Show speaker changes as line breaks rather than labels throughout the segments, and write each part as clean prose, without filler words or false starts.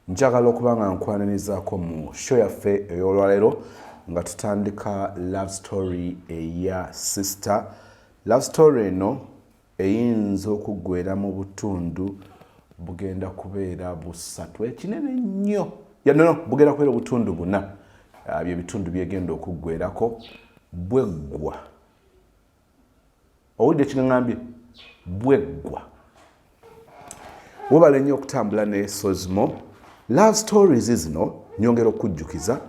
Njagala okuba nga nkwanirizaako mu show yaffe ey'olwaleero nga tutandika love story eya sister. Love story eno eyinza okuggweera mu butundu bugenda kubeera busatu ekinene nnyo. Bugenda kubeera obutundu buna. Bye bitundu byegenda okuggweerako. Bweggwa. Owulidde kingambye? Bweggwa. Webale nnyo okutambula ne Sozimo. Love stories zino nyongera okujjukiza.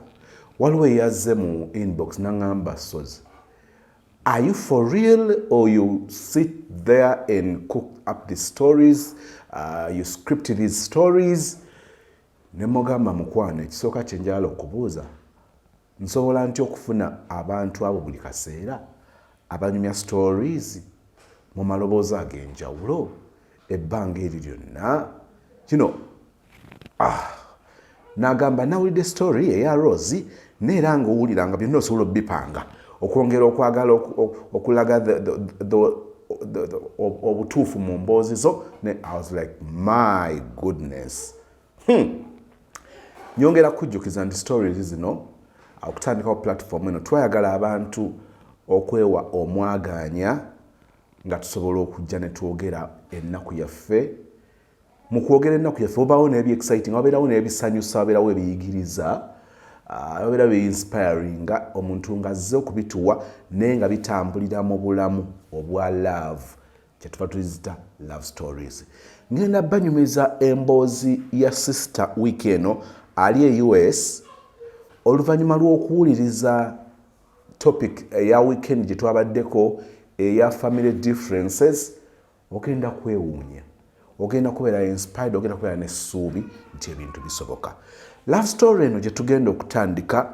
Waliwo eyazze mu inbox n'angamba Soz. Are you for real or you sit there and cook up the stories? You scripted these stories? Ne mugamba mukwana ekisooka kye njagala okubuuza. Nsobola ntya okufuna abantu abo buli kaseera abanyumya stories mu maloboozi ag'enjawulo ebbanga eri lyonna? N'agamba nawulidde story eya Rosie neera ng'owulira nga byonna osobola obbipanga okwongera okwagala okulaga obutuufu mu mboozi zo. I was like, my goodness. Nyongera kujjukiza nti stories zino okutandikawo platform eno twayagala abantu okwewa omwaganya nga tusobola okujja ne twogera ennaku yaffe. Mu kwogera ennaku yaffe wabaawo n'ebi exciting, wabeerawo n'ebisanyusa, wabeerawo ebiyigiriza, wabeerawo inspiring, omuntu ng'azze okubituwa naye nga bitambulira mu bulamu obwa love kye tuba tuzita love stories. Ngenda banyumiza emboozi ya sister week eno ali e US oluvannyuma lw'okuwuliriza topic eya weekend gye twabaddeko eya family differences. Ogenda kwewuunya, ogenda kubeera inspired, ogenda kubeera n'essuubi nti ebintu bisoboka. Love story eno gye tugenda okutandika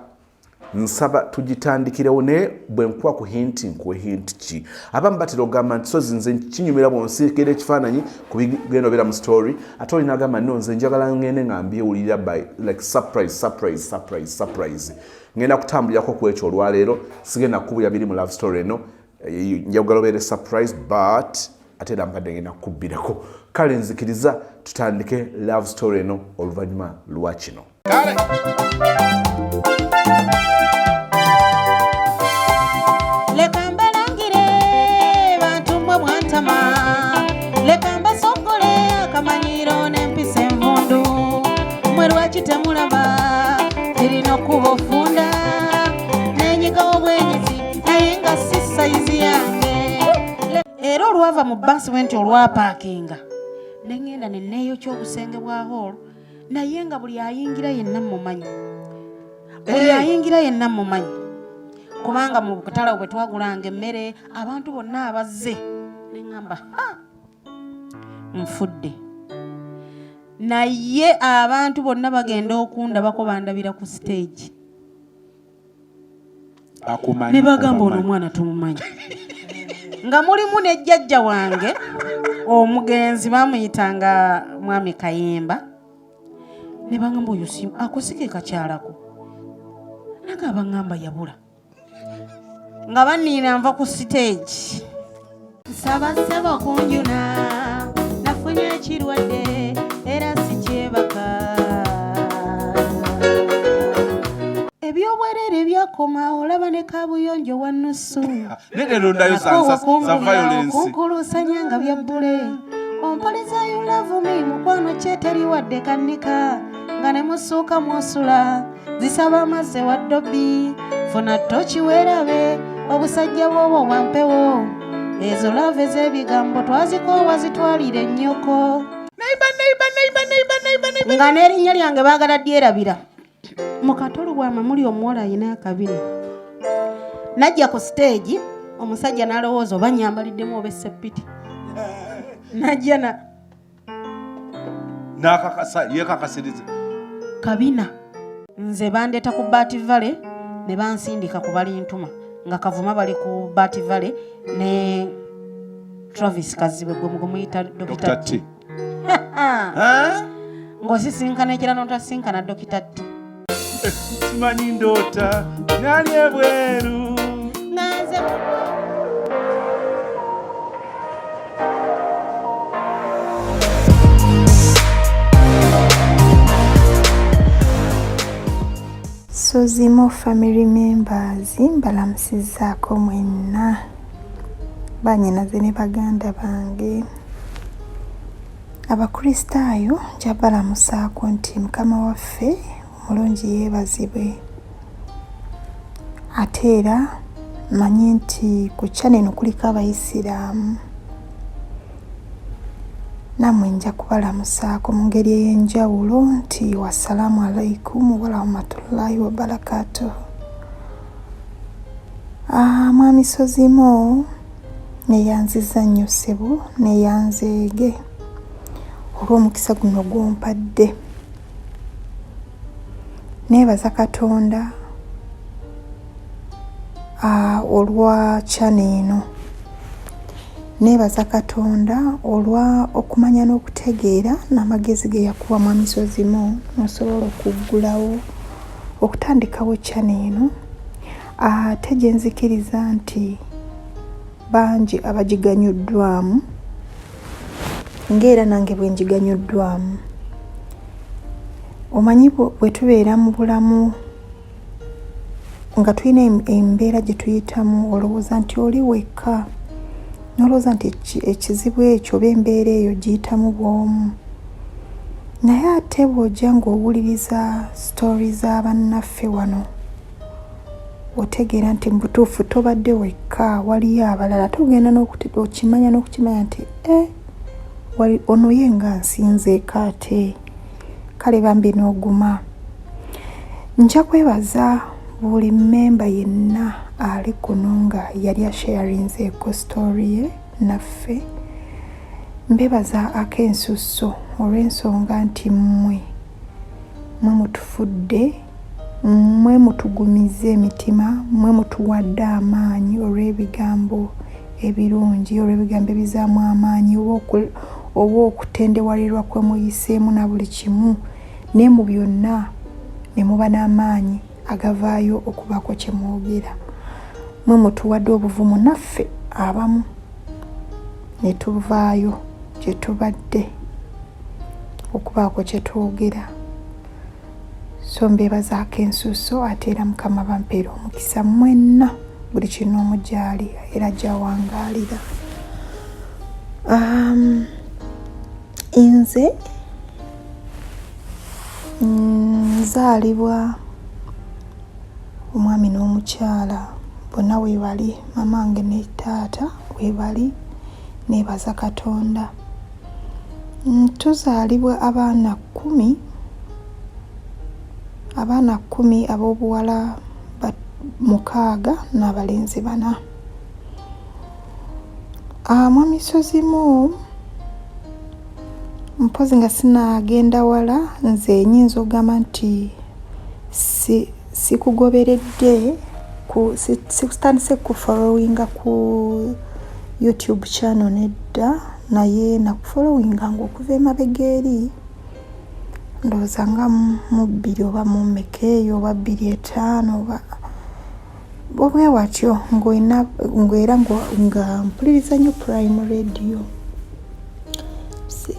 nsaba tugitandikirewo naye bwe nkuwa ku hinti nkuwe hinti ki. Abamu batera okugamba nti Sozi nze kinyumira bw'onsiikira ekifaananyi ku bigenda obeera mu story ate olina agamba no nze njagala ngende nga mbyewulira by like surprise. Ngenda kutambulirako ku ekyo olwaleero, sigenda kukubira biri mu love story eno, njagala obeere surprise but ate era mpadde ngenda kukubbirako. Kale nzikiriza tutandike love story eno oluvannyuma lwa kino.
Leka mbalangire bantu mmwe mwantama, leka mbasongole akamanyiro n'empisa envundu, mmwe lwaki temulaba kirina okuba ofunda n'enyigawo bwenyezi naye nga si sayizi yange. Era olwava mu basement olwapaakinga ne ngenda ne neeyokya obusenge bwa hall naye nga buli ayingira yenna mmumanyi. Kubanga mu bukatala bwe twagulanga emmere abantu bonna abazze ne ngamba nfudde. Naye abantu bonna bagenda okundabako bandabira ku stage ne bagamba ono omwana tumumanyi. Nga mulimu ne jjajja wange omugenzi bamuyitanga mwami Kayemba ne bagamba oyo simu akusike kakyalako naga abangamba yabula nga baniina nva ku stage. Nsaba kunjuna nafunye ekirwadde era sikyebaka. Ebyobwerere byakoma olaba ne kabuyonjo wa nnusu kunkulusanya nga byabbule. Ompoliza you love me mukwano kyeteri wadde kannika nga ne musuuka mwosula zisaba amazzi wa ddobi funa toki weerabe obusajja bwobwo bwampewo ezo love ez'ebigambo twazikoowa zitwalire ennyoko nga n'erinnya lyange baagala dyerabira. Mu katolo bw'amamuli omuwala ayina akabina najja ku stage omusajja n'alowooza oba nyambaliddemu oba esseppiti najja
yekakasiriza
kabina nze bandeeta ku Baati Valley ne bansindika ku Balintuma nga Kavuma bali ku Baati Valley ne Travis Kazibe gwe muyita Dr. T. Ng'osisinkana ekira n'otasinkana Dr. T.
Simanyi ndoota nali ebweru
nanze
Sozimo family members mbalamusizaako mwenna bannyinaze ne baganda bange abakristaayo njabalamusaako nti mukama waffe omulungi yeebazibwe ate era manye nti ku channel eno kuliko abayisiraamu namwe nja kubalamusaako mu ngeri ey'enjawulo nti wassalamu alaikum wa rahmatullahi wa barakatuh. Mwami Sozimo neyanziza nnyo ssebo neyanzeege olw'omukisa guno gwompadde. Neebaza Katonda olwa channel eno. Neebaza Katonda olwa okumanya n'okutegeera n'amagezi ge yakuwa Mwami Sozimo n'osobola okuggulawo okutandikawo channel eno. Ate gye nzikiriza nti bangi abagiganyuddwamu ng'era nange bwe njiganyuddwamu. Omanyi bwe tubeera mu bulamu nga tulina embeera gye tuyitamu olowooza nti oli wekka nolowooza nti ekizibu ekyo oba embeera eyo giyitamu bw'omu, naye ate bw'ojja ng'owuliriza sitori z'abannaffe wano otegeera nti mu butuufu tobadde wekka, waliyo abalala. Togenda okimanya n'okukimanya nti ono ye nga nsinzeeko ate kale bambi n'oguma. Nja kwebaza buli memba yenna ali kuno nga yali asharinzeeko story ye naffe. Mbebaza ak'ensusso olw'ensonga nti mmwe mutufudde, mmwe mutugumiza emitima, mmwe mutuwadde amaanyi olw'ebigambo ebirungi, olw'ebigambo ebizaamu amaanyi oba okutendewalirwa kwe muyiseemu na buli kimu, naye mu byonna ne muba n'amaanyi agavaayo okubaako kye mwogera. Mmwe mutuwadde obuvumu naffe abamu ne tuvaayo gye tubadde okubaako kye twogera. So mbebazaako ensusso ate era Mukama bampeera omukisa mwenna buli kinoomu gy'ali era gy'awangaalira. Nze nzaalibwa omwami n'omukyala bonna weebali, mamange ne taata weebali, neebaza Katonda. Tuzaalibwa abaana 10 ab'obuwala 6 n'abalenzi 4. Mwami Sozimo mpozi nga sinaagenda wala, nze nyinza ogamba nti sikugoberedde sikutandise kufollowinga ku YouTube channel nedda, naye nakufollowinga ng'okuva emabega eri ndowooza nga mu 2 oba mu mmeka eyo oba 25 oba bwe watyo ng'era nga mpuliriza nnyo Prime Radio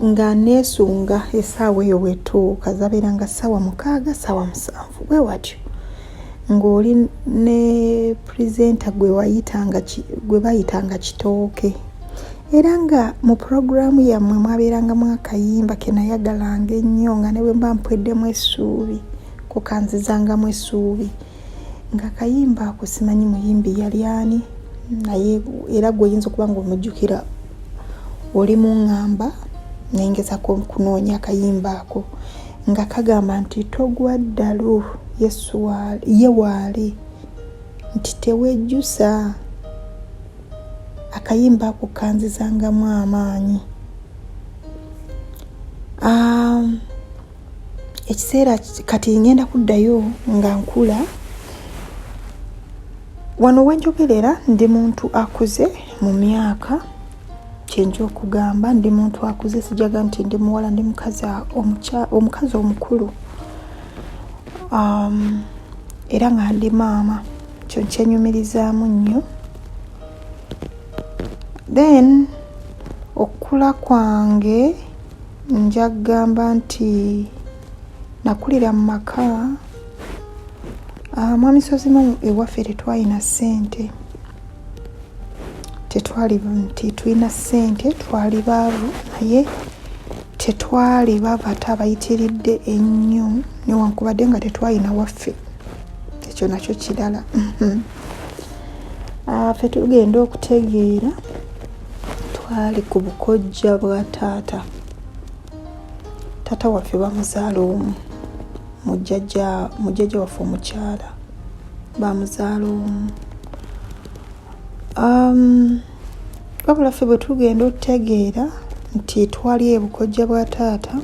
nga neesunga essaawa eyo bwetuuka zabeeranga ssaawa 6 ssaawa 7 bwe watyo ng'oli ne presenter gwe bayitanga Kitooke, era nga mu programu yammwe mwabeerangamu akayimba ke nayagalanga ennyo nga ne bwe mba mpweddemu essuubi kukanzizangamu essuubi, nga kayimba ako simanyi muyimbi yali ani, naye era gw'oyinza okuba ng'omujjukira oli mu ŋŋamba nengezako kunoonya akayimba ako nga kagamba nti togwa ddalu Yesu ye waali nti tewejjusa. Akayimba ako kanzizangamu amaanyi. Ekiseera kati ngenda kuddayo nga nkula. Wano wenjogerera ndi muntu akuze mu myaka, kyenja okugamba ndi muntu akuze, sijaga nti ndi muwala, ndi omukazi omukulu. Era nga ndi maama, kyo kyenyumirizaamu nnyo. Then okula kwange nja kugamba nti nakulira mu maka Mwamisozimu ewaffe tetwalina ssente, tetwali nti tulina ssente, twali baavu naye tetwali babato abayitiridde ennyo newankubadde nga tetwalina waffe, ekyo nakyo kirala. Ffe tugenda okutegeera twali ku bukojja bwa taata waffe bamuzaala omu, mujjajja waffe omukyala bamuzaala omu. Wabula ffe bwe tugenda okutegeera nti twali ebukojja bwa taata,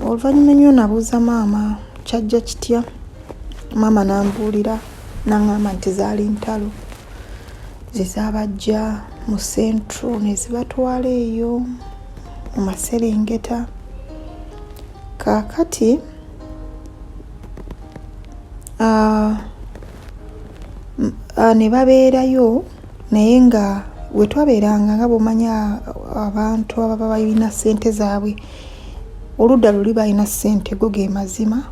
oluvannyuma ennyo nabuuza maama kyajja kitya. Maama n'ambuulira n'aŋŋamba nti zaali ntalo zezabajja mu Central ne zibatwala eyo mu Maserengeta. Kaakati ne babeerayo naye nga we twabeeranga nga bw'omanya abantu ababa balina ssente zaabwe oludda luli balina ssente, go ge mazima.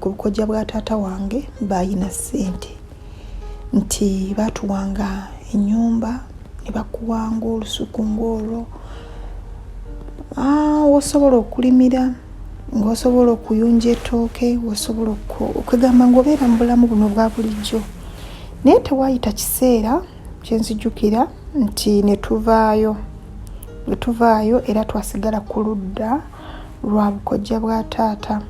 Ku bukojja bwa taata wange balina ssente nti baatuwanga ennyumba ne bakuwanga olusuku ng'olwo, wosobola okulimira, ng'osobola okuyunja ettooke, wosobola okwegamba ng'obeera mu bulamu buno bwa bulijjo. Naye tewaayita kiseera kye nzijjukira nti ne tuvaayo era twasigala ku ludda lwa bukojja bwa taata.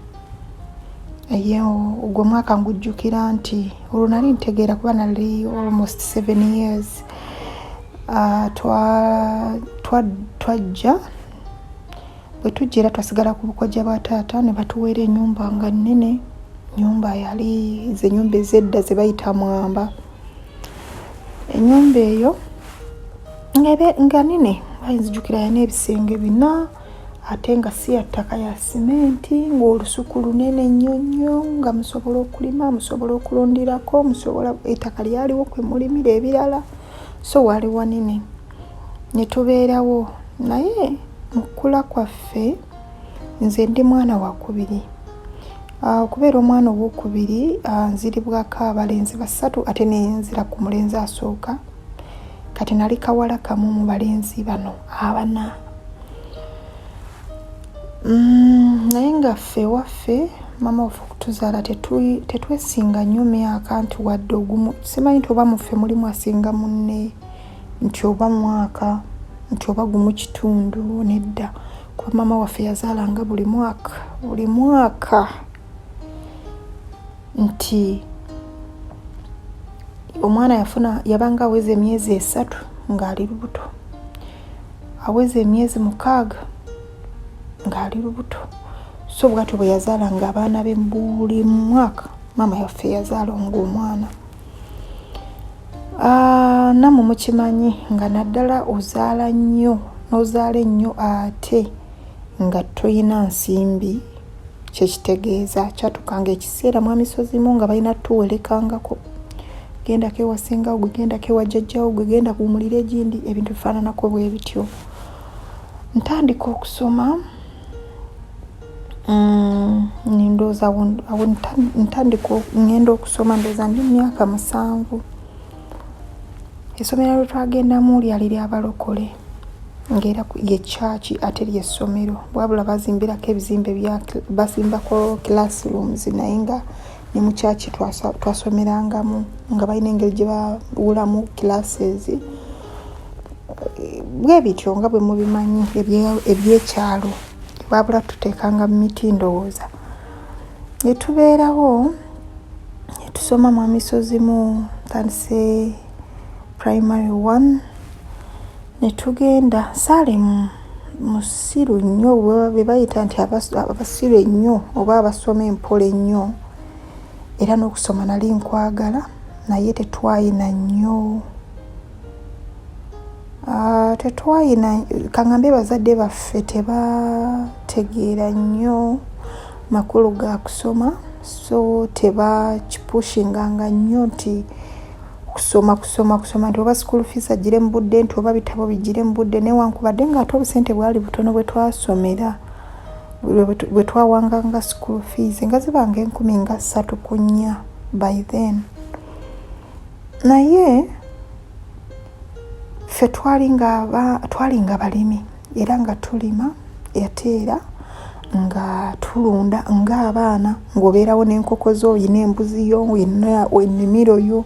Ogwo mwaka ngujjukira nti olwo nali ntegeera kuba nali almost 7 years. Twajja bwe tujja era twasigala ku bukojja bwa taata ne batuweera ennyumba nga nnene. Ennyumba yali ze nnyumba ez'edda ze bayita mwamba. Ennyumba eyo nga nnene bayinzijjukira yana ebisenge 4 ate nga si ya ttaka ya simenti, ng'olusuku lunene nnyo nga musobola okulima, musobola okulundirako, ettaka lyaliwo kwe mulimira ebirala, so wali wanene. Ne tubeerawo naye mu kkula kwaffe nze ndi mwana wa kubiri. Okubeera omwana ow'okubiri nziribwako abalenzi 3 ate ne nzira ku mulenzi asooka. Kati nali kawala kamu mu balenzi bano 4. Naye nga ffe waffe maama waffe okutuzaala tetwesinga nnyo myaka nti wadde ogumu, simanyi nti oba muffe mulimu asinga munne nti oba mwaka nti oba gumu kitundu, nedda. Kuba maama waffe yazaalanga buli mwaka nti omwana yabanga aweze emyezi 3 ng'ali lubuto, aweze emyezi 6 ng'ali lubuto. So bwatyo bwe yazaalanga abaana be buli mwaka maama yaffe yazaala ng'omwana. Nammwe mukimanyi nga naddala ozaala ennyo ate nga toyina nsimbi, kyekitegeeza kyatukanga ekiseera Mwamisozimu nga balina tuwerekangako, gendako ewasinga gwe, gendako ewa jjajjawo gwe, genda kuwumulira egindi, ebintu bifaananako bwe bityo. Ntandika okusoma ndowooza awo ntandika ngenda okusoma ndowooza ndi myaka 7. Essomero lye twagendamu lyali ly'abalokole ng'era ye church ate ly'essomero, wabula bazimbirako ebizimbe basimbako classrooms naye nga ne mu church twasomerangamu nga balina engeri gye bawulamu classes. Bwe bityo nga bwe mubimanyi ebyekyalo, wabula tuteekanga mu miti ndowooza. Ne tubeerawo ne tusoma Mwamisozimu tandise primary 1 ne tugenda saali musiru nnyo be bayita nti abasiru ennyo oba abasoma empole ennyo, era n'okusoma nali nkwagala naye tetwayina nnyo. Tetwayina kangambe bazadde baffe tebategeera nnyo makulu ga kusoma, so tebakipushinganga nnyo nti kusoma nti oba school fees agire mu budde nti oba bitabo bigire mu budde, newankubadde ng'ate obusente bwali butono bwe twasomera bwe twawanganga school fees nga zibanga 3,000 ku nnya by then. Naye ffe twalinga balimi era nga tulima yateera nga tulunda ng'abaana ng'obeerawo n'enkoko zo oyina embuzi yo oyina ennimiro yo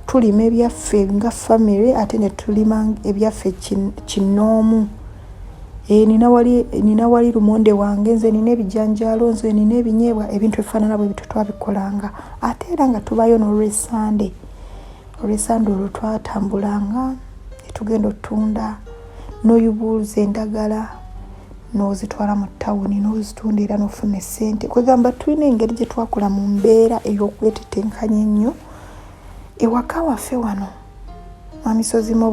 tulima ebyaffe nga family ate ne tulima ebyaffe kinnoomu. Nina wali lumonde wange nze nina ebijanjaalo nze nina ebinyeebwa ebintu ebifaanana bwe bityo twabikolanga ate era nga tubayo n'olwesande olwo twatambulanga netugenda otunda n'oyubuuza endagala n'ozitwala mu ttawuni n'ozitunda era n'ofuna essente. Kwegamba tulina engeri gye twakola mu mbeera ey'okwetetenkanya ennyo. Ewaka waffe wano Mamisozimo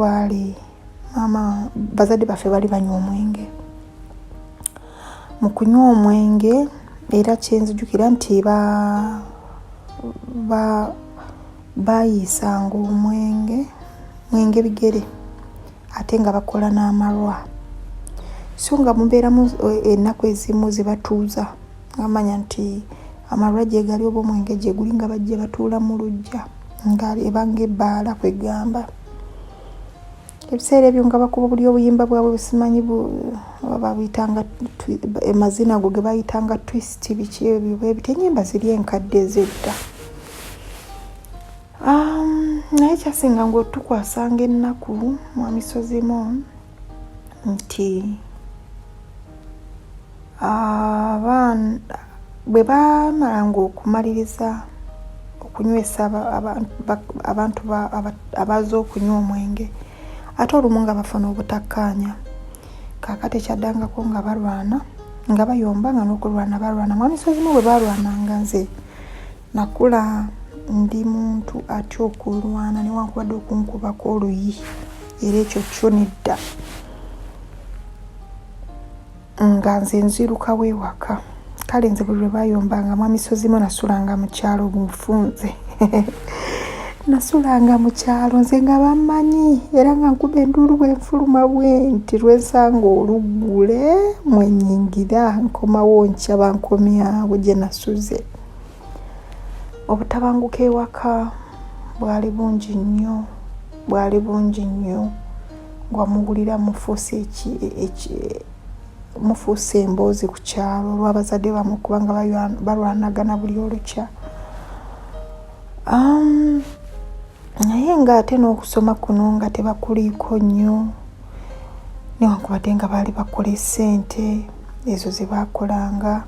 bazadde baffe bali banywa omwenge. Mu kunywa omwenge era kyenzijukira nti baayisanga mwenge bigere ate nga bakola n'amalwa. So nga mubeeramu ennaku ezimu ze batuuza ngamanya nti amalwa gye gali oba omwenge gye guli nga bajja batuula mu luggya nga ebanga ebbaala kwegamba. Ebiseera ebyo nga bakuba buli obuyimba bwabwe busimanyi babuyitanga amazina ago ge bayitanga twist biki ebyo bwebiti ennyimba ziri enkadde ez'edda. Naye kyasinga ng'otukwasanga ennaku Mamisozimo nti abaana bwe baamalanga okumaliriza okunywesa abantu abazze okunywa omwenge ate olumu nga bafuna obutakkaanya kaakati ekyaddangako nga balwana nga bayomba nga n'okulwana balwana. Mamisozimo bwe balwananga nze nakula ndi muntu atya okulwana newankubadde okunkubako oluyi era ekyo kyo nedda nga nze nzirukawo ewaka. Kale nze bwe bayombanga Mamisozimo nasulanga mu kyalo obufunze nasulanga mu kyalo nze nga bammanyi era nga nkuba enduulu bwenfuluma bwenti lwensanga oluggule mwenyingira nkomawo nkya bankomyawo gye nasuze. Obutabanguka ewaka bwali bungi nnyo ng'wamugulira mufuuse emboozi ku kyalo olw'abazadde bamu kubanga balwanagana buli olukya. Naye ng'ate n'okusoma kuno nga tebakuliiko nnyo newankubadde nga baali bakola essente ezo ze baakolanga.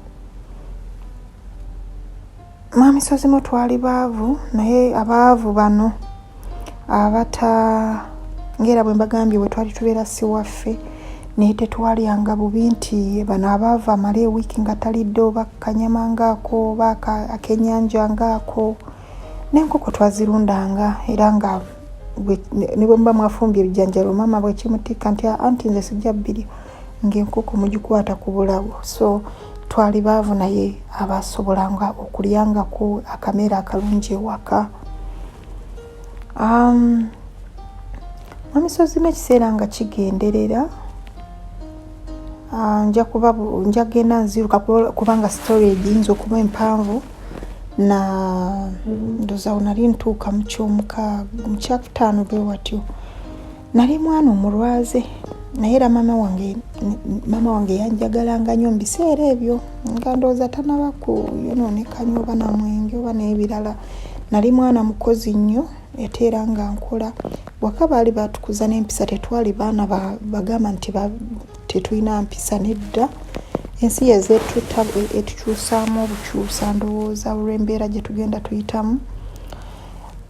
Mamisozimo twali baavu naye abaavu bano ng'era bwe mbagambye bwe twali tubeera si waffe naye tetwalyanga bubi nti bano abaavu amala ewiiki nga talidde oba kanyama ngaako oba akennyanja ngaako n'enkoko twazirundanga era nga ne bwe muba mwafumbye ebijanjalo maama bwe kimutikka nti anti nze sijja bbiri ng'enkoko mugikwata ku bulawo. So twali baavu naye abaasobolanga okulyangako akamera akalungi ewaka. Mamisozimo ekiseera nga kigenderera nja genda nziruka kubanga storage yinza okuba empanvu ndoza nali ntuuka mu kyakutaano bwe watyo. Nali mwana omulwaze naye era maama wange yanjagalanga nnyo mu biseera ebyo nga ndowooza tanaba kuyonooneka nnyo oba namwenge oba n'ebirala. Nali mwana mukozi nnyo yateera nga nkola waka baali batukuza n'empisa tetwali baana bagamba nti tetulina mpisa nedda. Ensi yezeetutta etukyusaamu obukyusa ndowooza olw'embeera gye tugenda tuyitamu.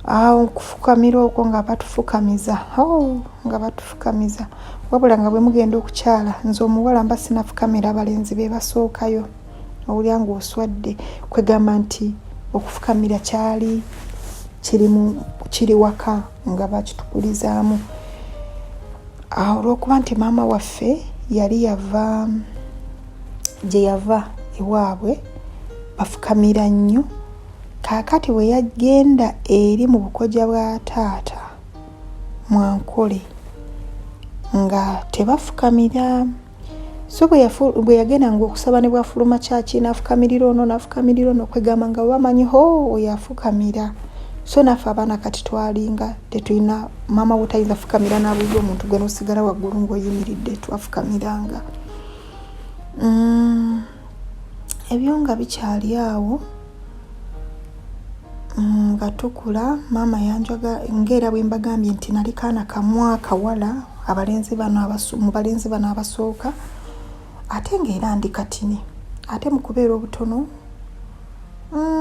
Awo okufukamira okwo nga batufukamiza wabula nga bwe mugenda okukyala nze omuwala mba sinafukamira abalenzi be basookayo owulya ng'oswadde kwegamba nti okufukamira kiri waka nga bakitukulizaamu. Awo olw'okuba nti maama waffe yali gye yava ewaabwe bafukamira nnyo. Kaakati bwe yagenda eri mu bukoja bwa taata Mwankole nga tebafukamira so bwe yagenda ng'okusaba ne bwafuluma kyaki n'afukamirira ono kwegamba nga bamanyi oyo afukamira. So naffe abaana kati twalinga tetulina maama we tayinza fukamira n'abuuza omuntu gwe n'osigala waggulu ng'oyimiridde twafukamiranga. Ebyo nga bikyali awo nga tukula maama yanjaga ng'era bwe mbagambye nti nali kaana kamu akawala mu balenzi bano abasooka ate ng'era ndi katini ate mu kubeera obutono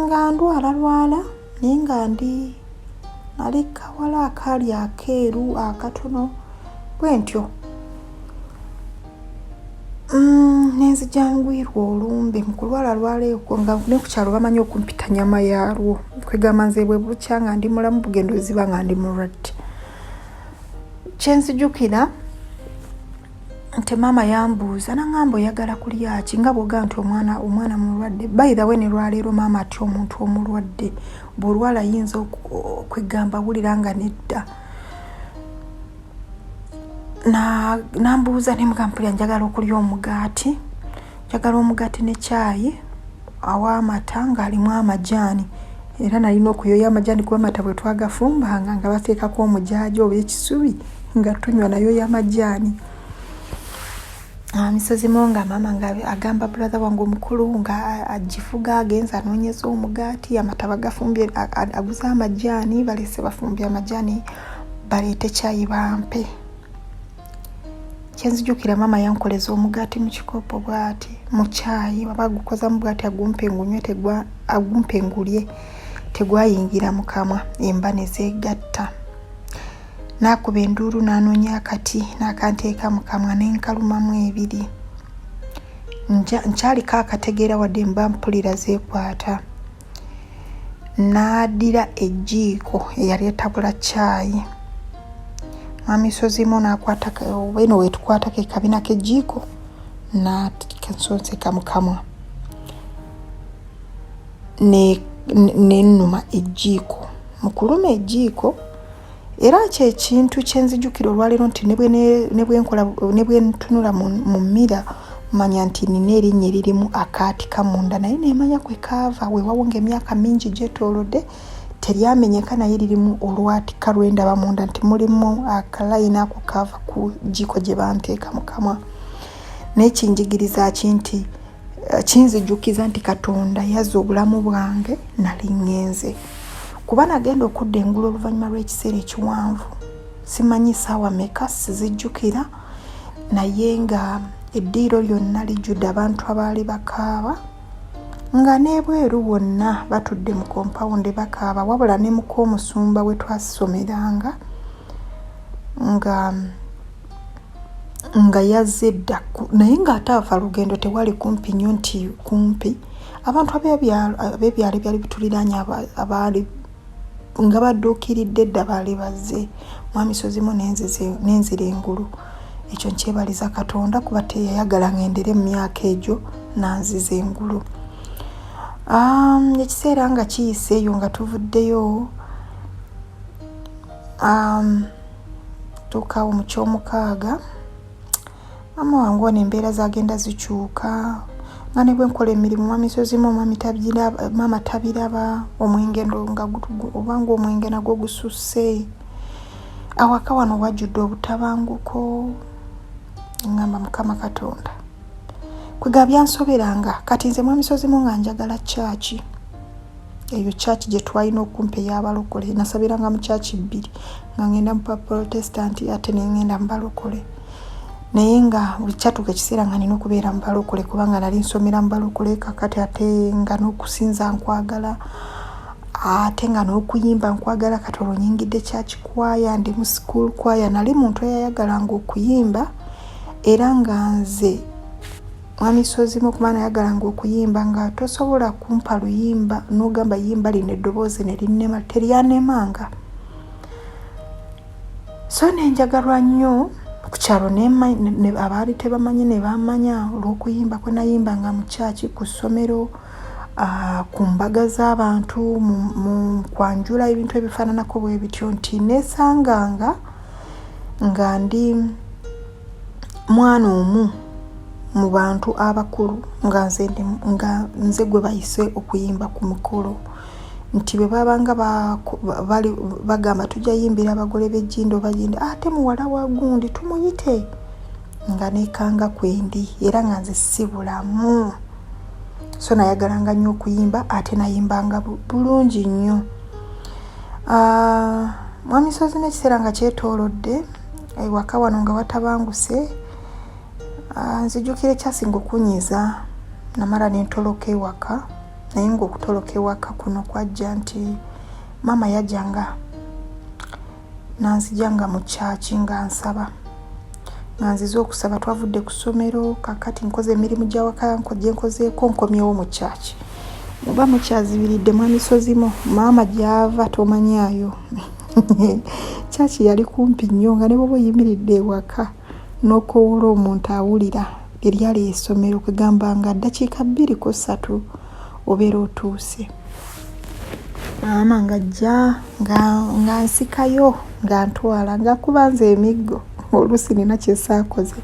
nga ndwala naye nga nali kawala akaali akeeru akatono bwe ntyo. Nenzijangwirwa olumbe mu kulwala ekyo nga ne ku kyalo bamanyi okumpita nyama yaalwo kwegamba nze bwe bukya nga ndi mulamu bugendo ziba nga ndi mulwadde. Kyenzijukira nti maama yambuuza n'angamba oyagala kulya ki nga bw'oga nti omwana mulwadde. By the way ne lwaleero maama ati omuntu omulwadde bw'olwala ayinza okwegamba wulira nga nedda. Nambuuza ne mugamba njagala okulya omugaati, njagala omugaati ne caayi aw'amata ng'alimu amajaani. Era nalina okuyoya amajaani kuba amata bwe twagafumbanga nga bateekako omujaaji oba ekisubi nga tunywa nayo y'amajaani. Misozi monga maama nga agamba brother wange omukulu nga agifuga agenza anoonyeza omugaati amata bagafumbye aguze amajaani balese bafumbye amajaani baleete caayi bampe. Kyenzijukira maama yankoleza omugaati mu kikopo bw'ati mu caayi waba gukoza mu bw'ati agumpengulye tegwayingira mu kamwa emba ne zeegatta. N'akuba enduulu n'anoonya akati n'akanteeka mu kamwa n'enkalumamu ebiri. Nkyaliko akategeera wadde mba mpulira zeekwata. N'addira ejjiiko eyali etabula caayi. Misozimu n'akwata weno wetukwata ke kabina k'ejjiiko n'akensonseka mu kamwa n'ennuma ejjiiko. Mu kuluma ejjiiko era kyekintu kyenzijukira olwaleero nti ne bwe ntunula mu mmira manya nti nina erinnya eririmu akaati kamunda naye neemanya kwe kaava weewawo ng'emyaka mingi gyetoolodde teryamenyeka naye lirimu olwatika lwendaba munda nti mulimu akalayini ako kaava ku jjiiko gye banteeka mu kamwa. Naye kinjigiriza nti kinzijukiza nti Katonda yazza obulamu bwange nali ngenze. Kuba nagenda okudda engulu oluvannyuma lw'ekiseera ekiwanvu simanyi ssaawa meka sizijjukira naye nga eddiiro lyonna lijjudde abantu abaali bakaaba nga n'ebweru bonna batudde mu kompawundi bakaaba wabula ne muko omusumba we twasomeranga nga yazze dda naye ng'ate ava lugendo tewali kumpi nnyo nti kumpi abantu ab'ebyalo byali bituliraanye abaali nga badduukiridde dda baali bazze mwamisozimu n'enzira engulu. Ekyo nkyebaliza Katonda kuba teyayagala ngendere mu myaka egyo nanziza engulu. Ekiseera nga kiyiseeyo nga tuvuddeyo tuukaawo mu ky'omukaaga maama wange ono embeera zagenda zikyuka nga ne bwe nkola emirimu mwamisozimu maama tabiraba omwenge obanga omwenge nagwo gususse awaka wano wajjudde obutabanguko ngamba Mukama Katonda kwega byansoberanga kati nze mwamisozimu nga njagala chachi eyo chachi gye twalina okumpe y'abalokole nasabiranga mu chachi 2 nga ngenda mu Protestant ate ne ngenda mu balokole naye nga buli kyatuuka ekiseera nga nina okubeera mu balokole kubanga nali nsomera mu balokole kakati ate nga n'okusinza nkwagala ate nga n'okuyimba nkwagala Katolo nyingidde chachi kwaya ndi mu school kwaya nali muntu eyayagalanga okuyimba era nga nze mwamisozimu kuba nayagalanga okuyimba nga tosobola kumpa luyimba n'ogamba yimba lino eddoboozi ne linnema teryanemanga. So nenjagalwa nnyo ku kyalo abaali tebamanyi ne bamanya olw'okuyimba kwe nayimbanga mu chachi ku ssomero ku mbaga z'abantu mu kwanjula ebintu ebifaananako bwe bityo nti neesanganga nga ndi mwana omu mu bantu abakulu nga nze gwe bayise okuyimba ku mukolo nti bwe babanga bali bagamba tujja yimbira abagole b'ejjindo bagende ate muwala wa gundi tumuyite nga nekanga kwendi era nga nze sibulamu so nayagalanga nnyo okuyimba ate nayimbanga bulungi nnyo. Mwamisozi n'ekiseera nga kyetoolodde ewaka wano nga watabanguse nzijukira ekyasinga okunyiza namala nentoloka ewaka naye ng'okutoloka ewaka kuno kwajja nti maama yajjanga nanzijanga mu kyaki nga nsaba nga nziza okusaba twavudde ku ssomero kakati nkoze emirimu gy'awaka gye nkozeeko nkomyewo mu kyaki muba mukyazibiridde Mwamisozimo maama gy'ava tomanyaayo kyaki yali kumpi nnyo nga ne bwoba oyimiridde ewaka n'okowoola omuntu awulira eryali essomero kugamba nga ddakiika 2-3 obeera otuuse. Maama ng'ajja nga nsikayo nga ntwala ng'akuba nze emiggo oluusi nina kyesaakoze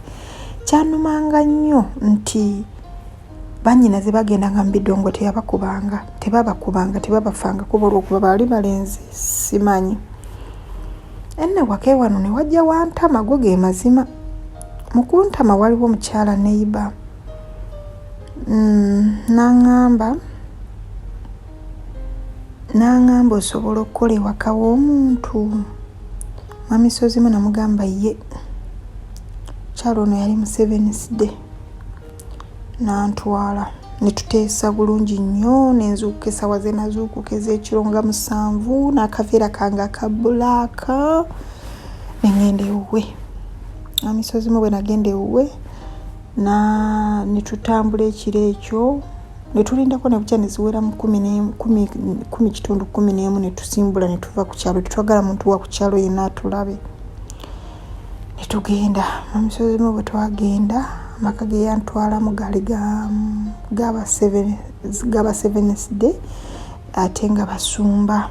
kyanumanga nnyo nti bannyinaze bagendanga mu bidongo tebabafanga kuba olw'okuba baali balenzi simanyi enne wake wano ne wajja wantama go ge mazima mu kuntama waliwo omukyala neiba n'angamba osobola okukola ewaka w'omuntu. Mwamisozimo namugamba ye kyalo ono yali mu 7th day nantwala ne tuteesa bulungi nnyo nenzuukuka essaawa ze nazuukuka ez'ekiro nga 7 n'akaveera kange aka bbulaaka ne ewuwe. Mwamisozimo bwe nagenda ewuwe ne tutambula ekiro ekyo ne tulindako ne bukya ne ziwera mu 10:11 ne tusimbula ne tuva ku kyalo tetwagala muntu wa ku kyalo yenna atulabe ne tugenda. Mwamisozimo bwe twagenda amaka ge yantwalamu gaali gaba 7th day ate nga basumba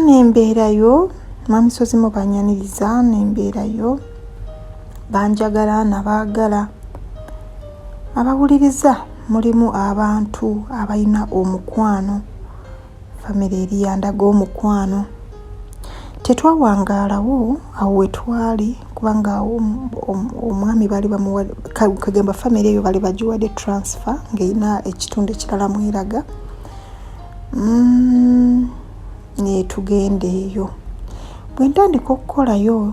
nembeerayo. Mwamisozimo banyaniriza nembeerayo banjagala nabaagala abawuliriza mulimu abantu abalina omukwano famire eri yandaga omukwano tetwawangaalawo awo wetwali kubanga omwami bali kagamba famire eyo bali bagiwadde transfer ng'erina ekitundu ekirala mweraga ne tugenda eyo. Bwe ntandika okukolayo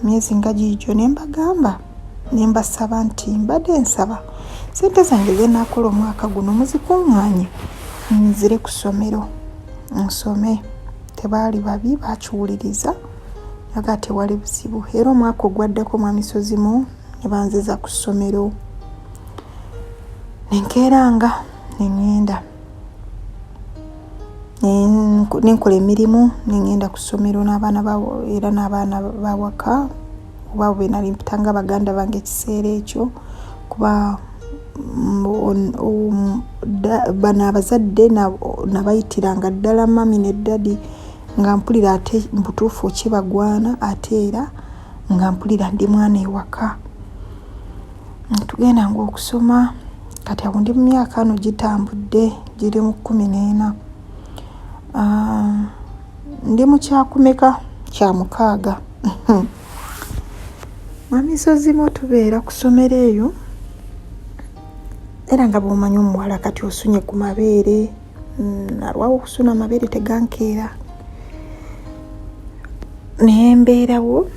myezi nga giigyo ne mbagamba ne mbasaba nti mbadde nsaba sente zange ze naakola omwaka guno muzikuŋŋaanye nzire ku ssomero nsome. Tebaali babi bakiwuliriza naga tewali buzibu era omwaka ogwaddeko Mwamisozimo ne banziza ku ssomero nenkeeranga nengenda nenkola emirimu nengenda ku ssomero n'abaana bawaka oba bwe nali mpitanga baganda bange ekiseera ekyo kuba bano abazadde nabayitiranga ddala mami ne ddadi nga mpulira ate mbutuufu kibagwana ate era nga mpulira ndi mwana ewaka. Tugenda nga okusoma kati awo ndi mu myaka ano gitambudde giri mu 14 ndi mu kyakumeka kya 6. Mwamisozimo tubeera ku ssomero eyo era nga bw'omanyi omuwala kati osunye ku mabeere alwawo okusuna amabeere tegankeera naye mbeerawo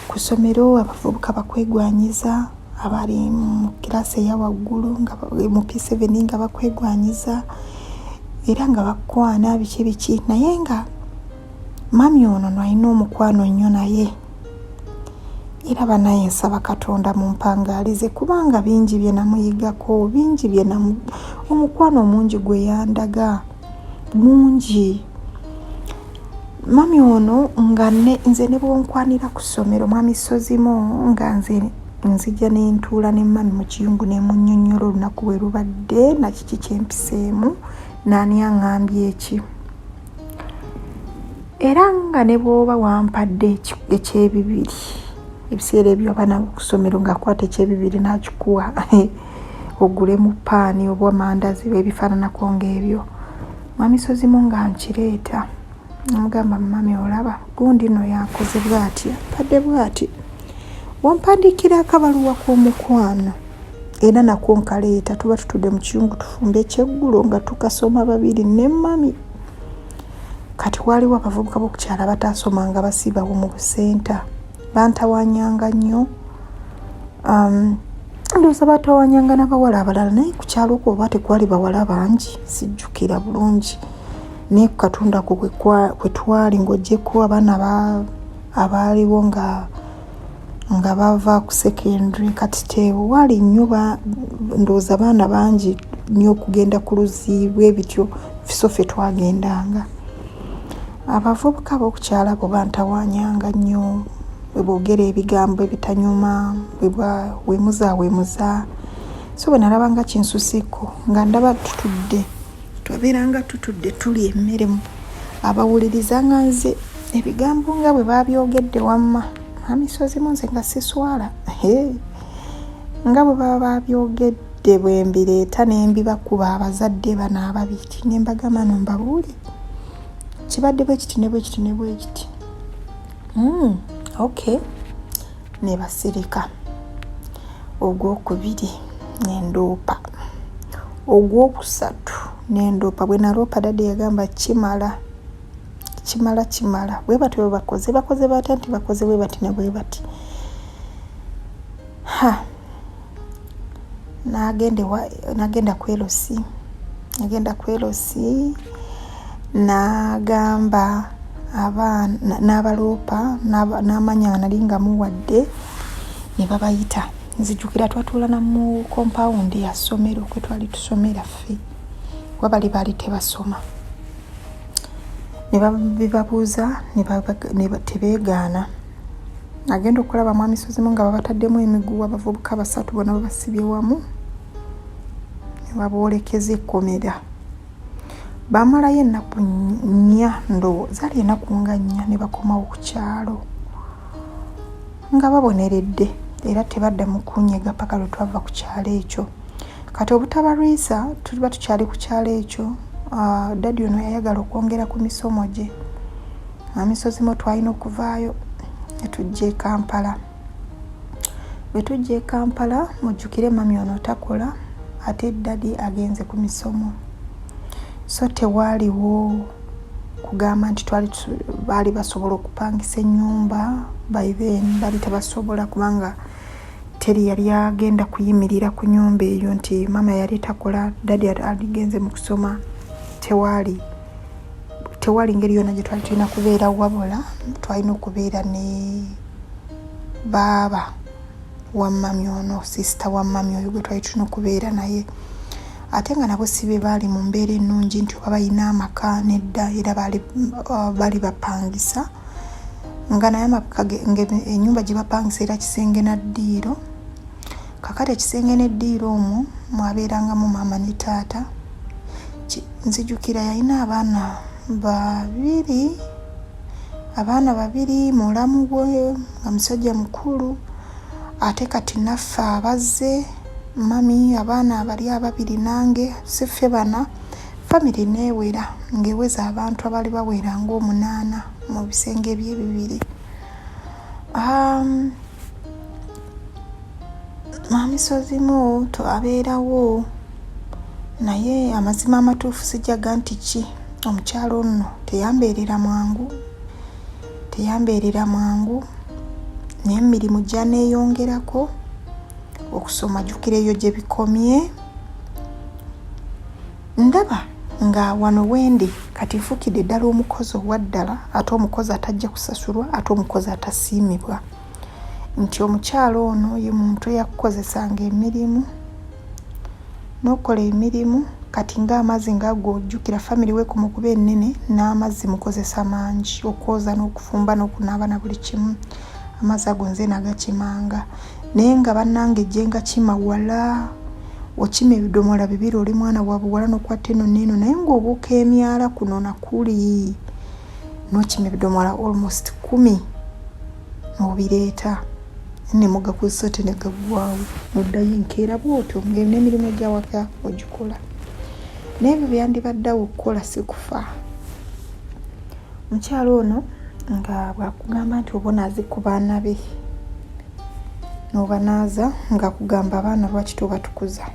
ku ssomero abavubuka bakwegwanyiza abali mu kirasi eya waggulu nga mu P7 nga bakwegwanyiza era nga bakwana biki naye nga mami ono alina omukwano nnyo naye era banaye nsaba Katonda mumpangaalize kubanga bingi bye namuyigako bingi bye omukwano omungi gwe yandaga mungi. Mami ono nga nze ne bwonkwanira ku ssomero Mwamisozimo nga nzija n'entuula ne mami mu kiyungu ne munnyonnyola olunaku bwe lubadde na kiki kyempiseemu n'ani aŋŋambye eki era nga ne bw'oba wampadde ekyebibiri ebiseera ebyo abaana kusomero ngaakwata ekyebibiri n'akikuwa ogule mu paani oba amandazi ebifaananako ng'ebyo. Mwamisozimu nga nkireeta namugamba mami olaba gundi no yakoze bw'atya padde bw'ati wampandiikira akabaluwa k'omukwano era nako nkaleeta tuba tutudde mu kiyungu tufumba ekyeggulo nga tukasoma babiri ne mami. Kati waliwo abavubuka b'okukyala bataasomanga basibawo mu busenta bantawanyanga nnyo. Ndowooza batawanyanga n'abawala abalala naye ku kyalo okwo oba tekwali bawala bangi sijjukira bulungi naye ku katundu ako kwe twali ng'oggyeko abaana abaaliwo nga bava ku secondary kati tewali nnyo ndowooza abaana bangi nnyo okugenda ku luzzi bwebityo fiso ffe twagendanga. Abavubuka b'okukyala bo bantawanyanga nnyo bwe boogera ebigambo ebitanyuma weemuza so bwe nalabanga kinsuseko nga ndaba twabeeranga tutudde tuli emmere abawuliriza nga nze ebigambo nga bwe babyogedde wamma amisozimu nze nga siswala nga bwe baba babyogedde bwe mbireeta ne mbibakuba abazadde bano ababiri ne mbagamba no mbabuule kibadde bwe kiti ne bwe kiti ne bwe kiti. Okay, ne basirika. Ogwokubiri n'endoopa, ogwokusatu n'endoopa. Bwe naloopa dadde yagamba kimala bwe batyo bwe bakoze batya nti bakoze bwe bati ne bwe bati. Nagenda kwerosi n'agamba abaana n'abaloopa n'amanya nali nga muwadde ne babayita. Nzijukira twatuulana mu compound ya ssomero kwe twali tusomera ffe wabali baali tebasoma ne babibabuuza ne tebeegaana. Agenda okulaba mwamisozimu nga babataddemu emiguwa abavubuka basatu bonna babasibye wamu ne baboolekeza ekkomera. Bamalayo ennaku nnya ndowooza ali ennaku nga nnya ne bakomawo ku kyalo nga baboneredde era tebaddamu kunyega paka lwe twava ku kyalo ekyo. Kati obutabalwisa tuba tukyali ku kyalo ekyo daddi ono yayagala okwongera ku misomo gye. Amisozimu twalina okuvaayo ne tujja e Kampala. Bwe tujja e Kampala mujjukire mami ono takola ate daddi agenze ku misomo. So tewaaliwo kugamba nti baali basobola okupangisa ennyumba baali tebasobola kubanga teri yali agenda kuyimirira ku nnyumba eyo nti mama yali takola daddi aligenze mu kusoma. Tewali ngeri yonna gye twali tulina kubeera wabula twalina okubeera ne baaba wa mami ono sisita wa mami oyo gwe twali tulina okubeera naye ate nga nabo si be baali mu mbeera ennungi nti oba balina amaka nedda era baali bapangisa nga naye ennyumba gye bapangisa era kisenge na ddiiro. Kakati ekisenge n'eddiiro omwo mwabeerangamu maama ne taata. Nzijukira yalina abaana babiri mulamu gwe nga musajja mukulu ate kati naffe abazze mami abaana abali ababiri nange siffe bana family neewera ng'eweza abantu abali bawera ng'omunaana mu bisenge bye bibiri. Mamisozimu abeerawo naye amazima amatuufu sijjaga nti ki omukyalo nno teyambeerera mwangu naye emirimu gya neeyongerako okusoma jjukira eyo gye bikomye. Ndaba nga wano wendi kati nfukidde ddala omukozi owaddala ate omukozi atajja kusasulwa ate omukozi atasiimibwa nti omukyalo ono ye muntu eyakukozesanga emirimu n'okola emirimu kati ng'amazzi ng'ago ojjukira family we kumukuba ennene n'amazzi mukozesa mangi okwoza n'okufumba n'okunaaba na buli kimu amazzi ago nze nagakimanga naye nga bannange ejje nga kima wala okima ebidomola bibiri oli mwana wa buwala n'okwata eno n'eno naye ng'obuuka emyala kuno nakuli n'okima ebidomola almost 10 n'obireeta ne mugakozesa te ne gaggwaawo noddayo enkeera bwotyo n'emirimu egyawaka ogikola n'ebyo byandibaddewo okukola si kufa. Mukyalo ono nga bwakugamba nti oba onaazi ku baana be n'obanaaza nga kugamba abaana lwaki tobatukuza.